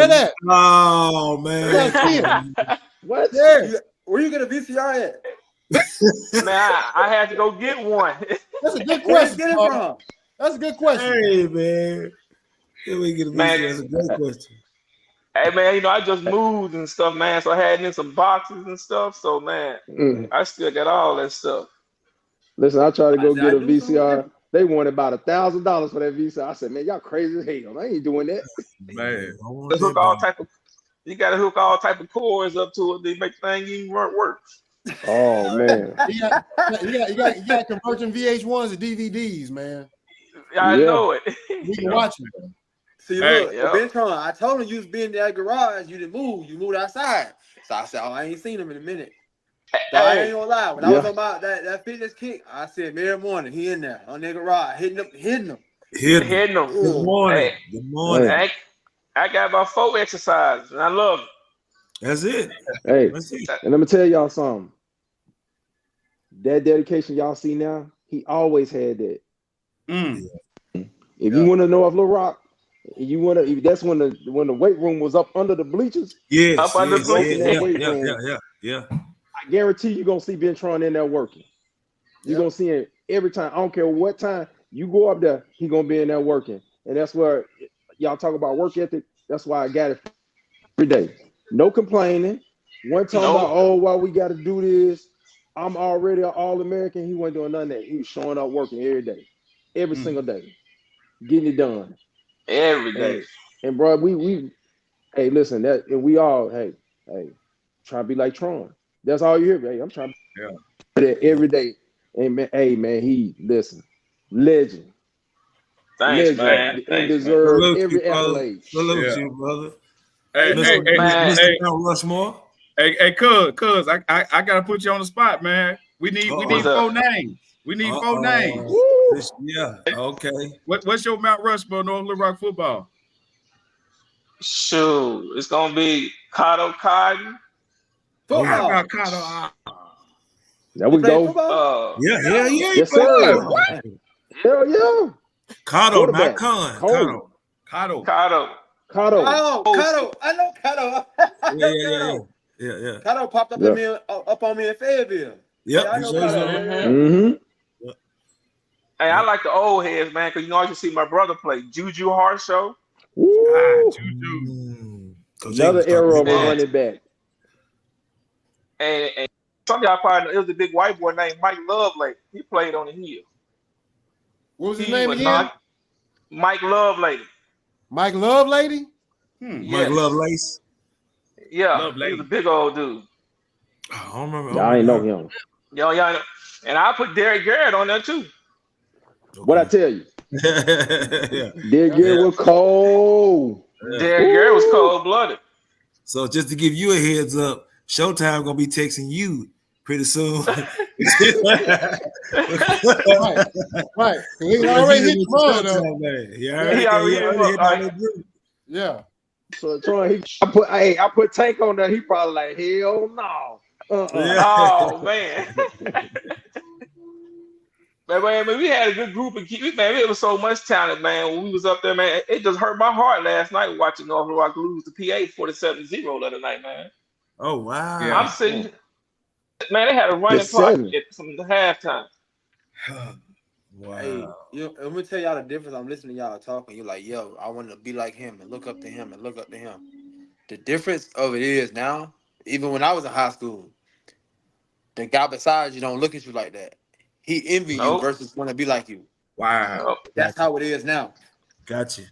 that. Oh man. What? Yeah. Where you get a VCR at? Man, I had to go get one. That's a good Where you question. get it from? That's a good question. Hey man. Can we get a Man. That's a great question. Hey man, you know, I just moved and stuff, man. So I had in some boxes and stuff. So man, I still got all that stuff. Listen, I tried to go get a VCR. They wanted about $1,000 for that VCR. I said, man, y'all crazy as hell. I ain't doing that. Man, Let's hook all type of. You gotta hook all type of cords up to it. They make things even work. Oh man. You got converting VH1s to DVDs, man. I know it. We can watch it. See, look, Bentron, I told him you was being in that garage. You didn't move. You moved outside. So I said, I ain't seen him in a minute. So I ain't gonna lie. When I was on that fitness kick, I said, every morning, he in there on that garage, hitting him. Hitting them. Good morning. Hey, good morning. I got about 4 exercises, and I love it. That's it. Hey, That's it. and let me tell y'all something. That dedication y'all see now, he always had that. If you want to know of Little Rock, that's when the weight room was up under the bleachers. Yes, up under the bleachers. Yeah. I guarantee you're gonna see Bentron in there working. You're gonna see him every time. I don't care what time you go up there, he gonna be in there working. And that's where y'all talk about work ethic. That's why I got it every day. No complaining. One time about why we got to do this. I'm already an All-American. He wasn't doing none of that. He was showing up working every day, every single day, getting it done every day. And bro, we hey, listen, that and we all hey, trying to be like Tron. That's all you hear. Hey, I'm trying to be that every day. And man, he legend. Thanks, man. And deserve every accolade. Salute you, brother. Hey, Mr. Rushmore. Hey, cuz, I gotta put you on the spot, man. We need 4 names. We need 4 names. Yeah, okay. What's your Mount Rushmore, North Little Rock football? Shoot, it's gonna be Cotto Cotton. How about Cotto? There we go. Yeah. Yes, sir. What? Hell yeah. Cotto, not Con. Cotto. Oh, I know Cotto. Yeah. Cotto popped up on me in Fayetteville. Yep. I know Cotto. Hey, I like the old heads, man, because I can see my brother play Juju Harshaw. Juju. Another era of a running back. And some of y'all probably know, it was a big white boy named Mike Lovelady. He played on the hill. What was his name again? Mike Lovelady. Mike Lovelady? Mike Lovelace. Yeah, he was a big old dude. I don't remember. I ain't know him. Yeah. And I put Derek Garrett on there too. Okay. What I tell you? Derek Garrett was cold. Derek Garrett was cold-blooded. So just to give you a heads up, Showtime gonna be texting you pretty soon. Right. He already hit Tron though. He already hit him. Yeah. So Tron, I put Tank on there. He probably like, hell no. Oh man. Man, we had a good group of kids. Man, it was so much talent, man. When we was up there, man, it just hurt my heart last night watching North Little Rock lose to PA 47-0 the other night, man. Oh wow! Yeah. I'm sitting, man. They had a running clock from the halftime. Wow. Hey, let me tell y'all the difference. I'm listening to y'all talking. You're like, yo, I want to be like him and look up to him and look up to him. The difference of it is now, even when I was in high school, the guy beside you don't look at you like that. He envy you versus want to be like you. Wow. That's how it is now. Gotcha.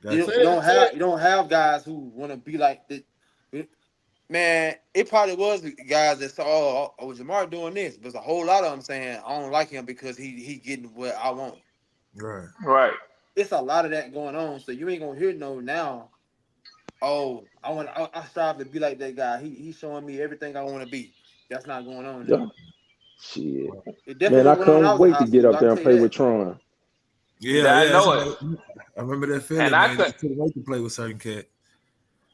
You don't have guys who want to be like this. Man, it probably was guys that saw, oh, Jamar doing this, but there's a whole lot of them saying, I don't like him because he getting what I want. Right. It's a lot of that going on, so you ain't gonna hear no now. Oh, I strive to be like that guy. He's showing me everything I want to be. That's not going on now. Shit. Man, I couldn't wait to get up there and play with Tron. I know it. I remember that feeling, And man. I couldn't wait to play with certain cat.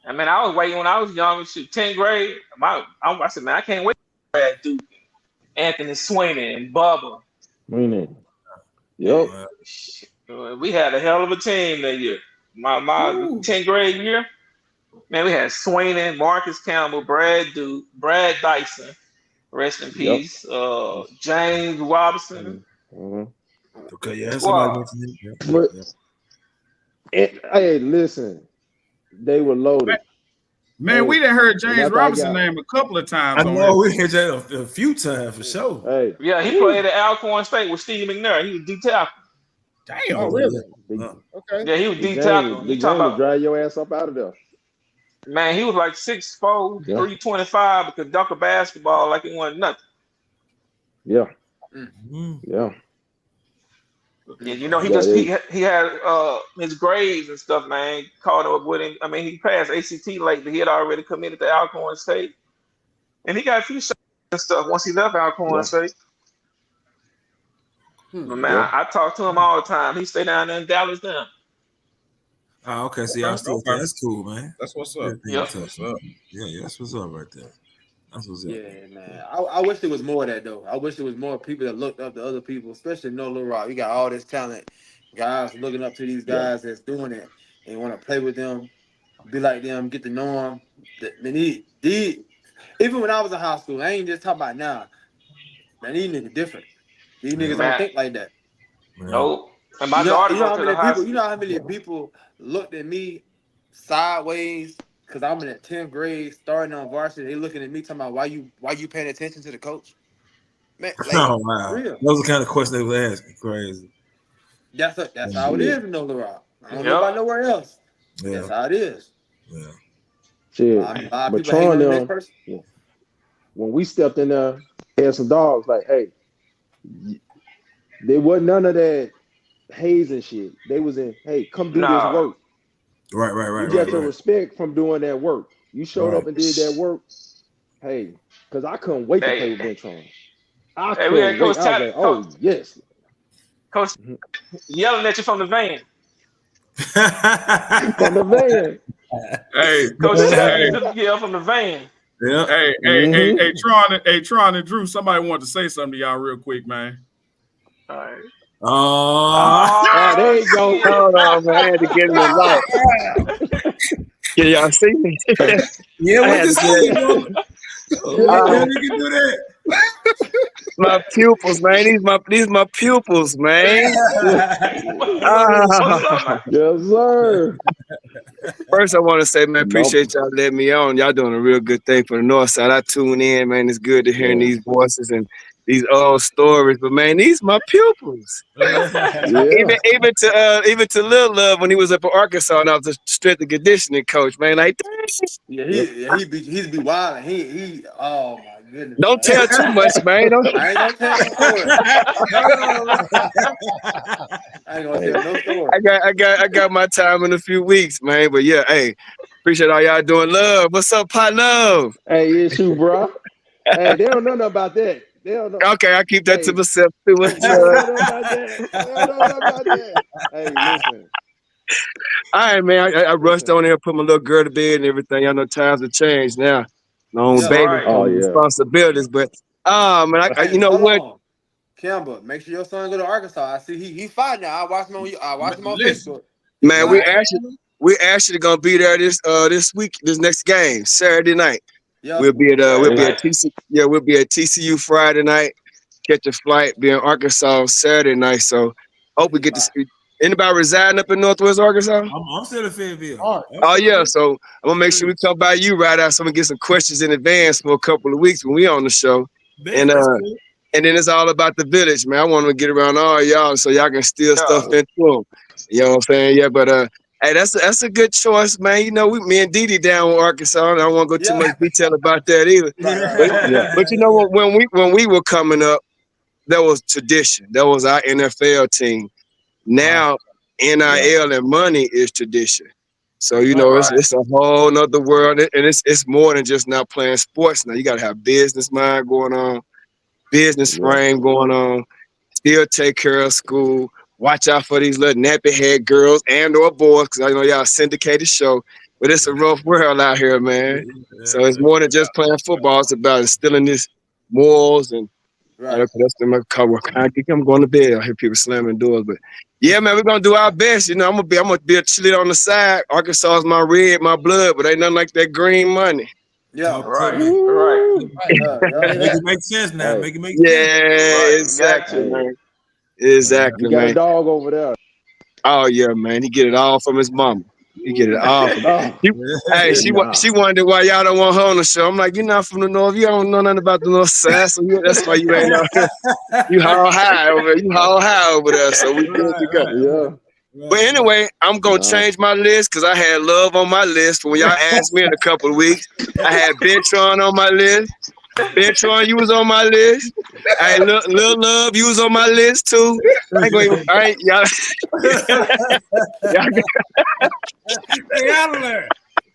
I mean, I was waiting when I was young, 10th grade. I said, man, I can't wait to Brad Duke, Anthony Sweeney, and Bubba. Sweeney. Yep. We had a hell of a team that year. My 10th grade year, man, we had Sweeney, Marcus Campbell, Brad Duke, Brad Dyson, rest in peace, James Robinson. Okay, yeah, somebody mentioned it. Hey, listen, they were loaded. Man, we done heard James Robinson name a couple of times. I know we heard that a few times for sure. Hey, yeah, he played at Alcorn State with Steve McNair. He was D tackle. Damn. Oh, really? Okay. Yeah, he was D tackle. You talking about drive your ass up out of there? Man, he was like 6'4", 325, but could dunk a basketball like it wasn't nothing. Yeah. Yeah, you know, he had his grades and stuff, man. Caught up with him. I mean, he passed ACT late, but he had already committed to Alcorn State, and he got a few shots and stuff once he left Alcorn State. But man, I talk to him all the time. He stay down there in Dallas now. Oh, okay. See, that's cool, man. That's what's up. Yeah, that's what's up right there. That's what's up. Yeah, man. I wish there was more of that though. I wish there was more people that looked up to other people, especially Little Rock. You got all this talent, guys looking up to these guys that's doing it and want to play with them, be like them, get to know them. Even when I was in high school, I ain't just talking about now. Man, these niggas different. These niggas don't think like that. Nope. And my daughter you know how many people looked at me sideways because I'm in the 10th grade starting on varsity. They looking at me talking about why you paying attention to the coach? Man, like, oh wow. Real. Those are the kind of questions they would ask. Crazy. That's how it is in Little Rock. I don't know about nowhere else. Yeah. That's how it is. Yeah. Shit. But Tron them, when we stepped in there, had some dogs like, hey, there wasn't none of that hazing shit. They was in, hey, come do this work. Right. You get your respect from doing that work. You showed up and did that work. Hey, because I couldn't wait to play with Ben Tron. I couldn't wait. I was like, oh, yes. Coach yelling at you from the van. From the van. Hey, Coach yell from the van. Yeah. Hey, Tron and Drew, somebody wanted to say something to y'all real quick, man. All right. Oh, there you go. Hold on, man. I had to get in the light. Can y'all see me? Yeah, we can see you. We can do that. My pupils, man. These my pupils, man. Yes, sir. First, I want to say, man, appreciate y'all letting me on. Y'all doing a real good thing for the North Side. I tune in, man. It's good to hearing these voices and these old stories. But man, these my pupils. Even to Lil Love when he was up in Arkansas and I was a strength and conditioning coach, man. Like, he'd be wild. He oh my goodness. Don't tell too much, man. I ain't gonna tell no story. I ain't gonna tell no story. I got my time in a few weeks, man. But yeah, hey, appreciate all y'all doing. Love. What's up, Pot Love? Hey, it's you, bro. Hey, they don't know nothing about that. They don't know. Okay, I keep that to myself too. They don't know about that. Hey, listen. All right, man. I rushed on there, put my little girl to bed and everything. I know times have changed now. My own baby responsibilities, but man, you know what? Campbell, make sure your son go to Arkansas. I see he fine now. I watch him on Facebook. Man, we actually gonna be there this week, this next game, Saturday night. Yep. We'll be at TCU Friday night, catch a flight, be in Arkansas Saturday night. So hope we get to see anybody residing up in Northwest Arkansas. I'm still in Fayetteville. Oh yeah, so I'm gonna make sure we come by you right out so we get some questions in advance for a couple of weeks when we on the show. And then it's all about the village, man. I want to get around all y'all so y'all can steal stuff into them. You know what I'm saying? Yeah, but hey, that's a good choice, man. You know, me and Didi down with Arkansas. And I don't want to go too much detail about that either. But you know what? When we were coming up, that was tradition. That was our NFL team. Now NIL and money is tradition. So you know, it's a whole nother world, and it's more than just not playing sports. Now you got to have business mind going on, business frame going on, still take care of school, watch out for these little nappy head girls and or boys, because I know y'all syndicated show. But it's a rough world out here, man. So it's more than just playing football. It's about instilling these morals and that's the cover. I'm going to bed. I hear people slamming doors, but yeah, man, we're gonna do our best. You know, I'm gonna be a cheerleader on the side. Arkansas is my red, my blood, but ain't nothing like that green money. Yeah, right. Make it make sense now. Make it make sense. Yeah, exactly, man. Exactly, You got man. a dog over there. Oh yeah, man. He get it all from his mama. He get it all from Hey, she wondered why y'all don't want her on the show. I'm like, you're not from the North. You don't know nothing about the North Side, so that's why you ain't out here. You haul high over there. You haul high over there, so we good to go. But anyway, I'm gonna change my list because I had Love on my list. When y'all asked me in a couple of weeks, I had Bentron on my list. Bentron, you was on my list. Hey, Lil Love, you was on my list too. I ain't gonna even, y'all. Stay out of there.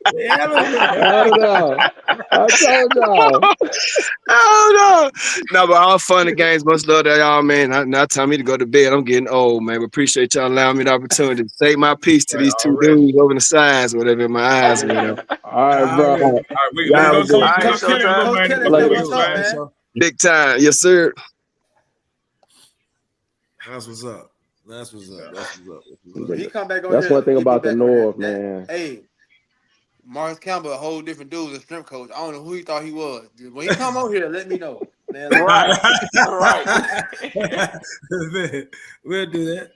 I told y'all. Oh no, but all fun and games. Much love to y'all, man. Now time me to go to bed. I'm getting old, man. But appreciate y'all allowing me the opportunity to say my piece to these two dudes over the sides, whatever in my eyes, or whatever. All right, bro. All right, we gonna Coach Kelly, what's up, man? Big time, yes, sir. That's what's up. That's what's up. That's what's up. When he come back on That's here, one thing about the North, man. Hey, Marcus Campbell, a whole different dude, a strength coach. I don't know who he thought he was. When he come on here, let me know. Man, right. We'll do that.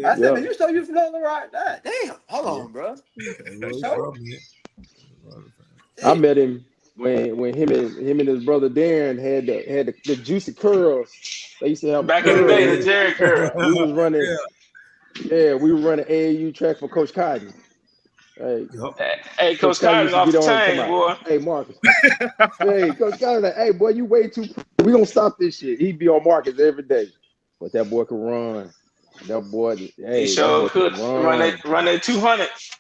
I said, man, you so you from Northern Rock? Damn, hold on, bro. I met him when him and his brother Darren had the juicy curls. They used to have back in the day, the Jerry curl. We was running. Yeah, we were running AAU track for Coach Cotton. Hey, Coach Cotton's off the chain, boy. Hey, Marcus. Hey, Coach Cotton, like, hey, boy, you way too. We gonna stop this shit. He'd be on Marcus every day, but that boy could run. That boy, he sure could run that 200. Shit.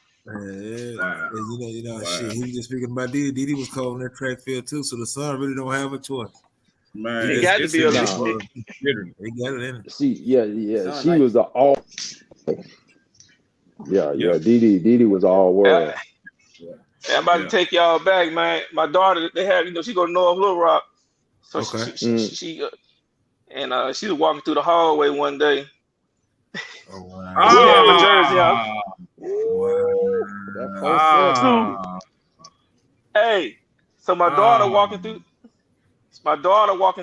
He was just speaking about Didi. Didi was cold in that track field too, so the son really don't have a choice. Man, he got to be a He got it in it. She was the all. Yeah. Didi was all world. I'm about to take y'all back, man. My daughter, they have, she go to North Little Rock. So she was walking through the hallway one day. Oh wow! She had my jersey on. Hey, so my daughter walking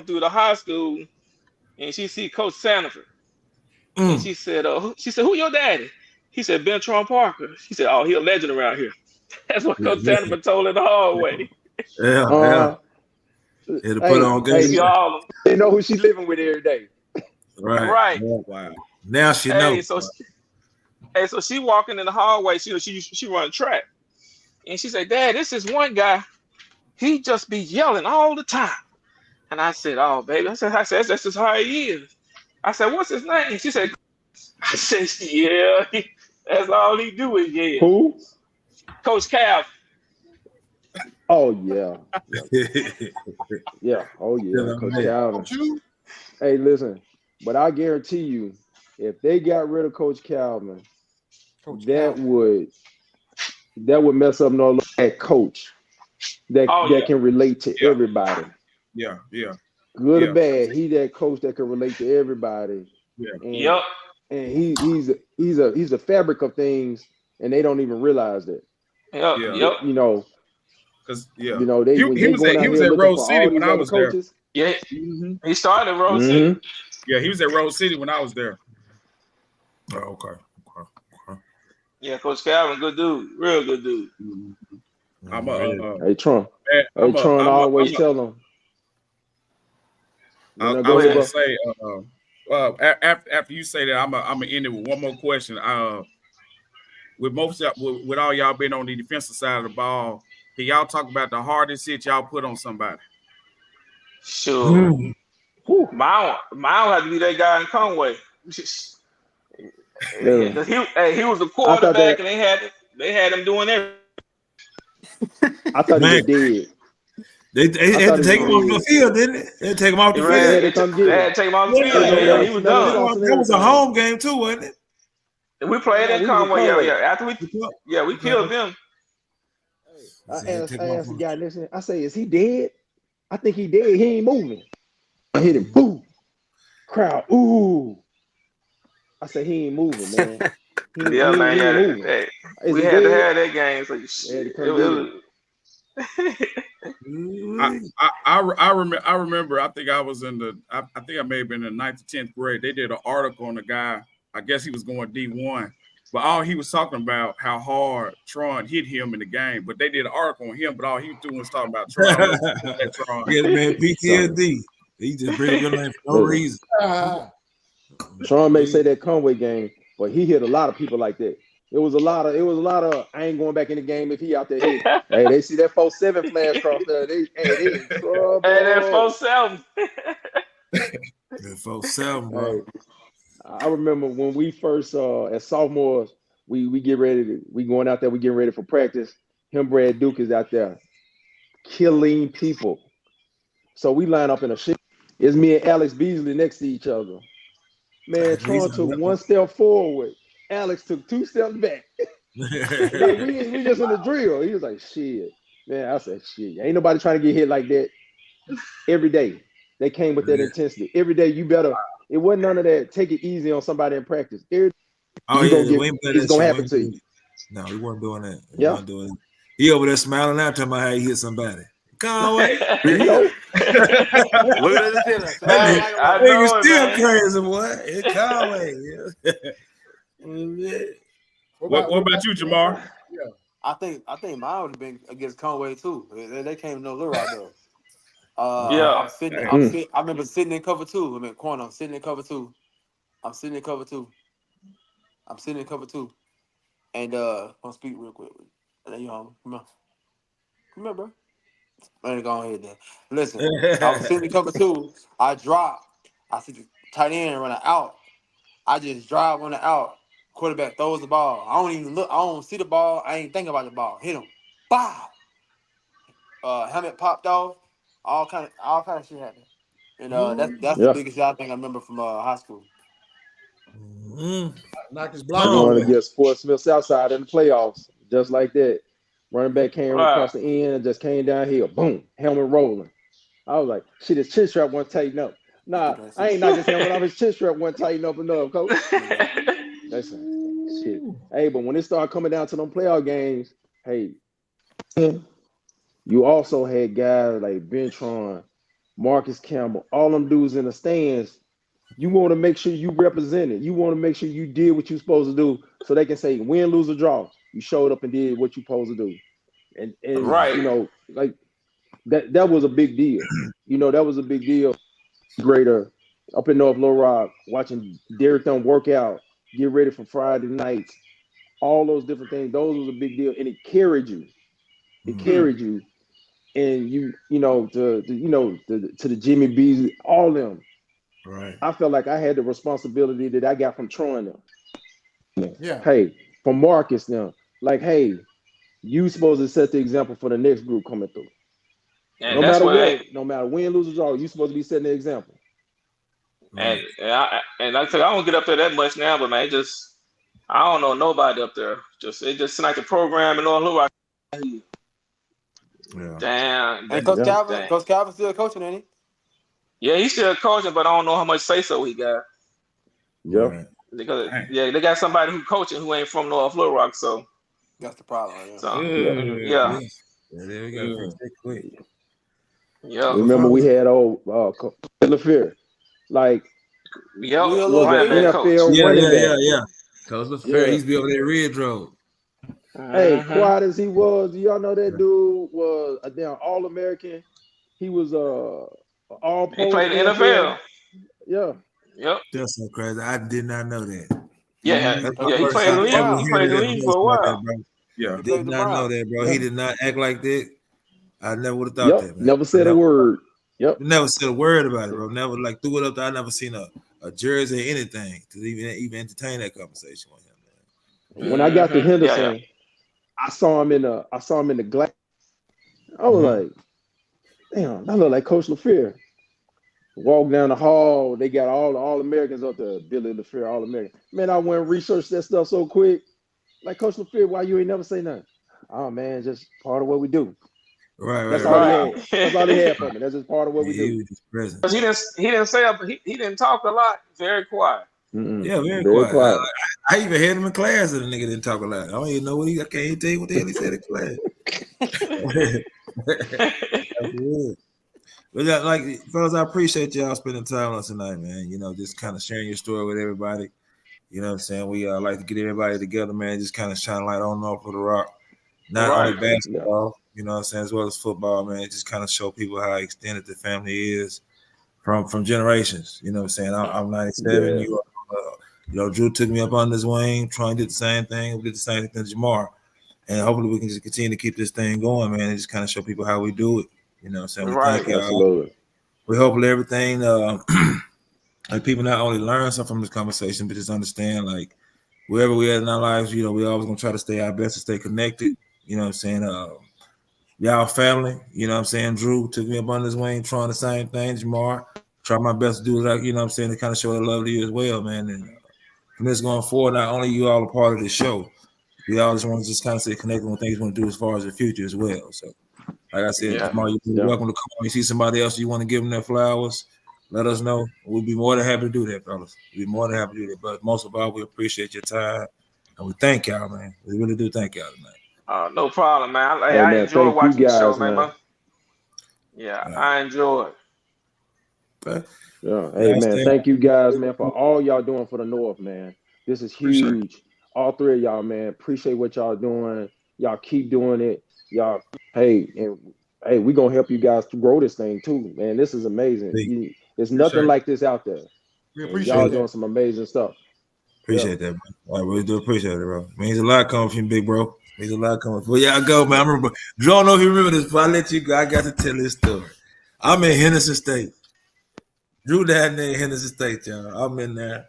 through the high school, and she see Coach Sanford, and she said, "Who your daddy?" He said, Bentron Parker. She said, "Oh, he a legend around here." That's what Coach Sanford told in the hallway. Yeah. It'll put on good. They know who she's living with every day. Right. Yeah, wow. Now she knows. So she walking in the hallway. She running track, and she said, "Dad, this is one guy. He just be yelling all the time." And I said, "Oh, baby," I said, that's just how he is. I said, "What's his name?" She said, "I said, yeah, that's all he do is yell." Who? Coach Cal. Oh yeah. Yeah. Oh yeah. Coach Calvin. Hey, listen, but I guarantee you, if they got rid of Coach Calvin, that would mess up that coach that can relate to everybody. Yeah. Good or bad, he that coach that can relate to everybody. Yeah. And he's a fabric of things, and they don't even realize that. Yep. You know, because he was at Rose City when I was coaches, there. Yeah. He started at Rose City. Yeah, he was at Rose City when I was there. Oh, okay. Yeah, Coach Calvin, good dude, real good dude. Hey Trump. Trump always tell him. I was gonna say, after you say that, I'm gonna end it with one more question. With all y'all being on the defensive side of the ball, can y'all talk about the hardest hit y'all put on somebody? Sure. Mile had to be that guy in Conway. He was the quarterback, and they had him doing everything. I thought he was dead. They had to take him off the field, didn't they? They had to take him off the field. They had to take him off the field. Yeah, he was done. That was a home game too, wasn't it? And we played in Conway. Yeah. After we killed them. I asked the guy next to him, I say, is he dead? I think he dead. He ain't moving. I hit him. Boo. Crowd. Ooh. I said, he ain't moving, man. We had to have that game. So I remember. I think I was in I think I may have been in the 9th or 10th grade. They did an article on the guy. I guess he was going D1, but all he was talking about how hard Tron hit him in the game. But they did an article on him, but all he was doing was talking about Tron. Yeah, man, PTSD. He just bring your name for no reason. Tron may say that Conway game, but he hit a lot of people like that. It was a lot of I ain't going back in the game if he out there hit. Hey, they see that 4-7 flash cross there. They in trouble. Hey, that 4-7. That 4-7, bro. Hey, I remember when we first as sophomores, we get ready we going out there, we getting ready for practice. Him, Brad Duke is out there killing people. So we line up in a shit. It's me and Alex Beasley next to each other. Man, Tron took 1 step forward. Alex took 2 steps back. Like, we just in the drill. He was like, shit. Man, I said, shit. Ain't nobody trying to get hit like that every day. They came with that intensity. Every day you better. It wasn't none of that. Take it easy on somebody in practice. It's gonna happen to you. No, he wasn't doing that. Yeah. He over there smiling now, talking about how he hit somebody. Conway. Look at the center. I nigga still crazy, boy. It's Conway. What about you, Jamar? Yeah. I think mine would have been against Conway too. They came to know Little Rock though. I remember sitting in cover 2. I'm in corner. I'm sitting in cover 2. And I'll speak real quick. And then you home. Come here, bro. I ain't going ahead there. Listen, I was sitting in cover 2. I dropped. I see the tight end running out. I just drive on the out. Quarterback throws the ball. I don't even look. I don't see the ball. I ain't thinking about the ball. Hit him. Bow. Helmet popped off. All kind of shit happened. And that's the biggest shit I think I remember from high school. Knocked his block going against Fort Smith Southside in the playoffs, just like that. Running back came across the end and just came downhill. Boom, helmet rolling. I was like, shit, his chin strap wasn't tighten up. Nah, I ain't knocked his helmet off. His chin strap wasn't tighten up enough, coach. That's shit. Hey, but when it started coming down to them playoff games, hey, you also had guys like Bentron, Marcus Campbell, all them dudes in the stands. You want to make sure you represented. You want to make sure you did what you're supposed to do, so they can say win, lose, or draw. You showed up and did what you're supposed to do, and you know, like that was a big deal. You know, that was a big deal. Greater up in North Little Rock, watching Derek them work out, get ready for Friday nights, all those different things. Those was a big deal, and it carried you. It carried you, and you know to the Jimmy Beasley, all them. Right. I felt like I had the responsibility that I got from Troy them. Yeah. Hey, from Marcus now, like, hey, you supposed to set the example for the next group coming through. And no matter what, no matter win, lose, or draw, you supposed to be setting the example. And like I said, I don't get up there that much now, but man, I don't know nobody up there. It just seemed like the program and all who I. Yeah. Damn. And Coach Calvin still coaching, ain't he? Yeah, he's still coaching, but I don't know how much say so he got. Yeah. Right. Because they got somebody who coaching who ain't from North Little Rock, so that's the problem. Right? So Yeah, there we go. Quick. Yeah. Remember we had old LaFear, like NFL running back. Yeah. Coach LaFear, he's be over there Red Road. Hey, quiet as he was, y'all know that dude was a damn All-American. He was All-Pro. He played in the NFL. Yeah. Yep. That's so crazy. I did not know that. Yeah, he played in the league. He played in the league for a while. Yeah, did not know that, bro. He did not act like that. I never would have thought that, man. Never said a word. Never said a word about it, bro. Never like threw it up there. I never seen a jersey or anything to even entertain that conversation with him, man. When I got to Henderson, I saw him in the glass. I was like, damn, that look like Coach LaFleur. Walk down the hall, they got all Americans up there. Billy LaFleur, all American. Man, I went and researched that stuff so quick. Like Coach LaFleur, why you ain't never say nothing? Oh man, just part of what we do. Right. That's all he had. That's all he had for me. That's just part of what we do. He didn't say he didn't talk a lot. Very quiet. Yeah, very quiet. I even had him in class and the nigga didn't talk a lot. I don't even know what I can't even tell you what the hell he said in class. But like, fellas, I appreciate y'all spending time with us tonight, man. You know, just kind of sharing your story with everybody. You know what I'm saying? We like to get everybody together, man. Just kind of shine light on North of the Rock. Not only basketball, you know what I'm saying, as well as football, man. Just kind of show people how extended the family is from generations. You know what I'm saying? I'm 97. Yeah. You know, Drew took me up on this wing, trying to do the same thing. We did the same thing to Jamar. And hopefully we can just continue to keep this thing going, man, and just kind of show people how we do it. You know what I'm saying? We thank y'all. Absolutely. We hopefully everything, like people not only learn something from this conversation, but just understand, like, wherever we at in our lives, you know, we always going to try to stay our best and stay connected. You know what I'm saying? Y'all family, you know what I'm saying? Drew took me up on this wing, trying the same thing. Jamar, try my best to do it, you know what I'm saying, to kind of show the love to you as well, man. And from this going forward, not only you all a part of this show, we all just want to just kind of stay connected on things we want to do as far as the future as well. So, like I said, Jamar, you're welcome to come on. You see somebody else you want to give them their flowers, let us know. We'll be more than happy to do that, fellas. We'll be more than happy to do that. But most of all, we appreciate your time. And we thank y'all, man. We really do thank y'all tonight. No problem, man. I enjoy watching the show, man. Yeah, right. I enjoy it. Okay. Yeah. Hey, man, thank you guys, man, for all y'all doing for the North, man. This is huge. All three of y'all, man. Appreciate what y'all doing. Y'all keep doing it. Y'all, hey, we're going to help you guys to grow this thing, too, man. This is amazing. There's nothing like this out there. We appreciate y'all doing some amazing stuff. Appreciate that, man. I really do appreciate it, bro. Means a lot coming from you, big bro. Means a lot coming. Well, y'all go, man. I remember. Drew, I don't know if you remember this, but I let you go. I got to tell this story. I'm in Henderson State. Drew down there in Henderson State, y'all. I'm in there.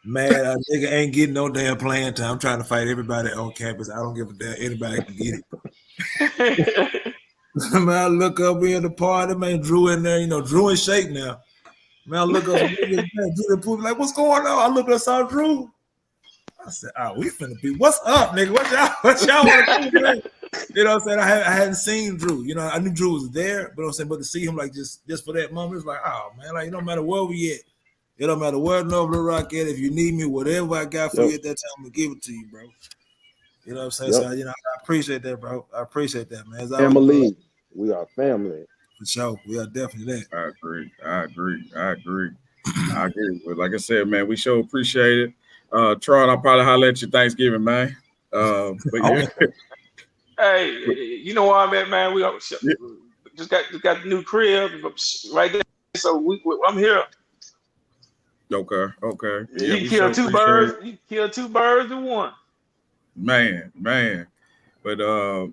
Man, a nigga ain't getting no damn playing time. I'm trying to fight everybody on campus. I don't give a damn. Anybody can get it. Man, I look up in the party, man. Drew in there. You know, Drew in shape now. Man, I look up, Drew like, what's going on? I look up, saw Drew. I said, we finna be, what's up, nigga? What y'all want to do, man? You know what I'm saying? I hadn't seen Drew. You know, I knew Drew was there, but I'm saying, but to see him like just for that moment, it's like, oh man, like it don't matter where we at. It don't matter where North the Rock at. If you need me, whatever I got for you at that time, I'm gonna give it to you, bro. You know what I'm saying? So, you know, I appreciate that, bro. I appreciate that, man. Family. We are family. For sure. We are definitely that. I agree. But like I said, man, we sure appreciate it. Tron, I'll probably holler at you Thanksgiving, man. But yeah. Hey, you know where I'm at, man. We just got the new crib right there. So I'm here. Okay. Yeah, you kill two birds. You kill two birds with one. Man. But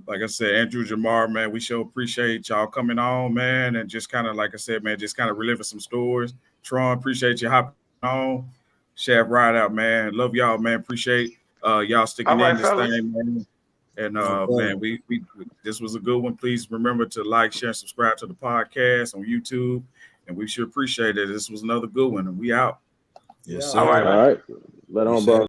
like I said, Andrew, Jamar, man, we sure appreciate y'all coming on, man, and just kind of, like I said, man, just kind of reliving some stories. Tron, appreciate you hopping on. Shaft ride out, man. Love y'all, man. Appreciate y'all sticking in this thing, man. And man, we this was a good one. Please remember to like, share, and subscribe to the podcast on YouTube, and we sure appreciate it. This was another good one, and we out. Yes, sir. All right, All right. Let on, bro.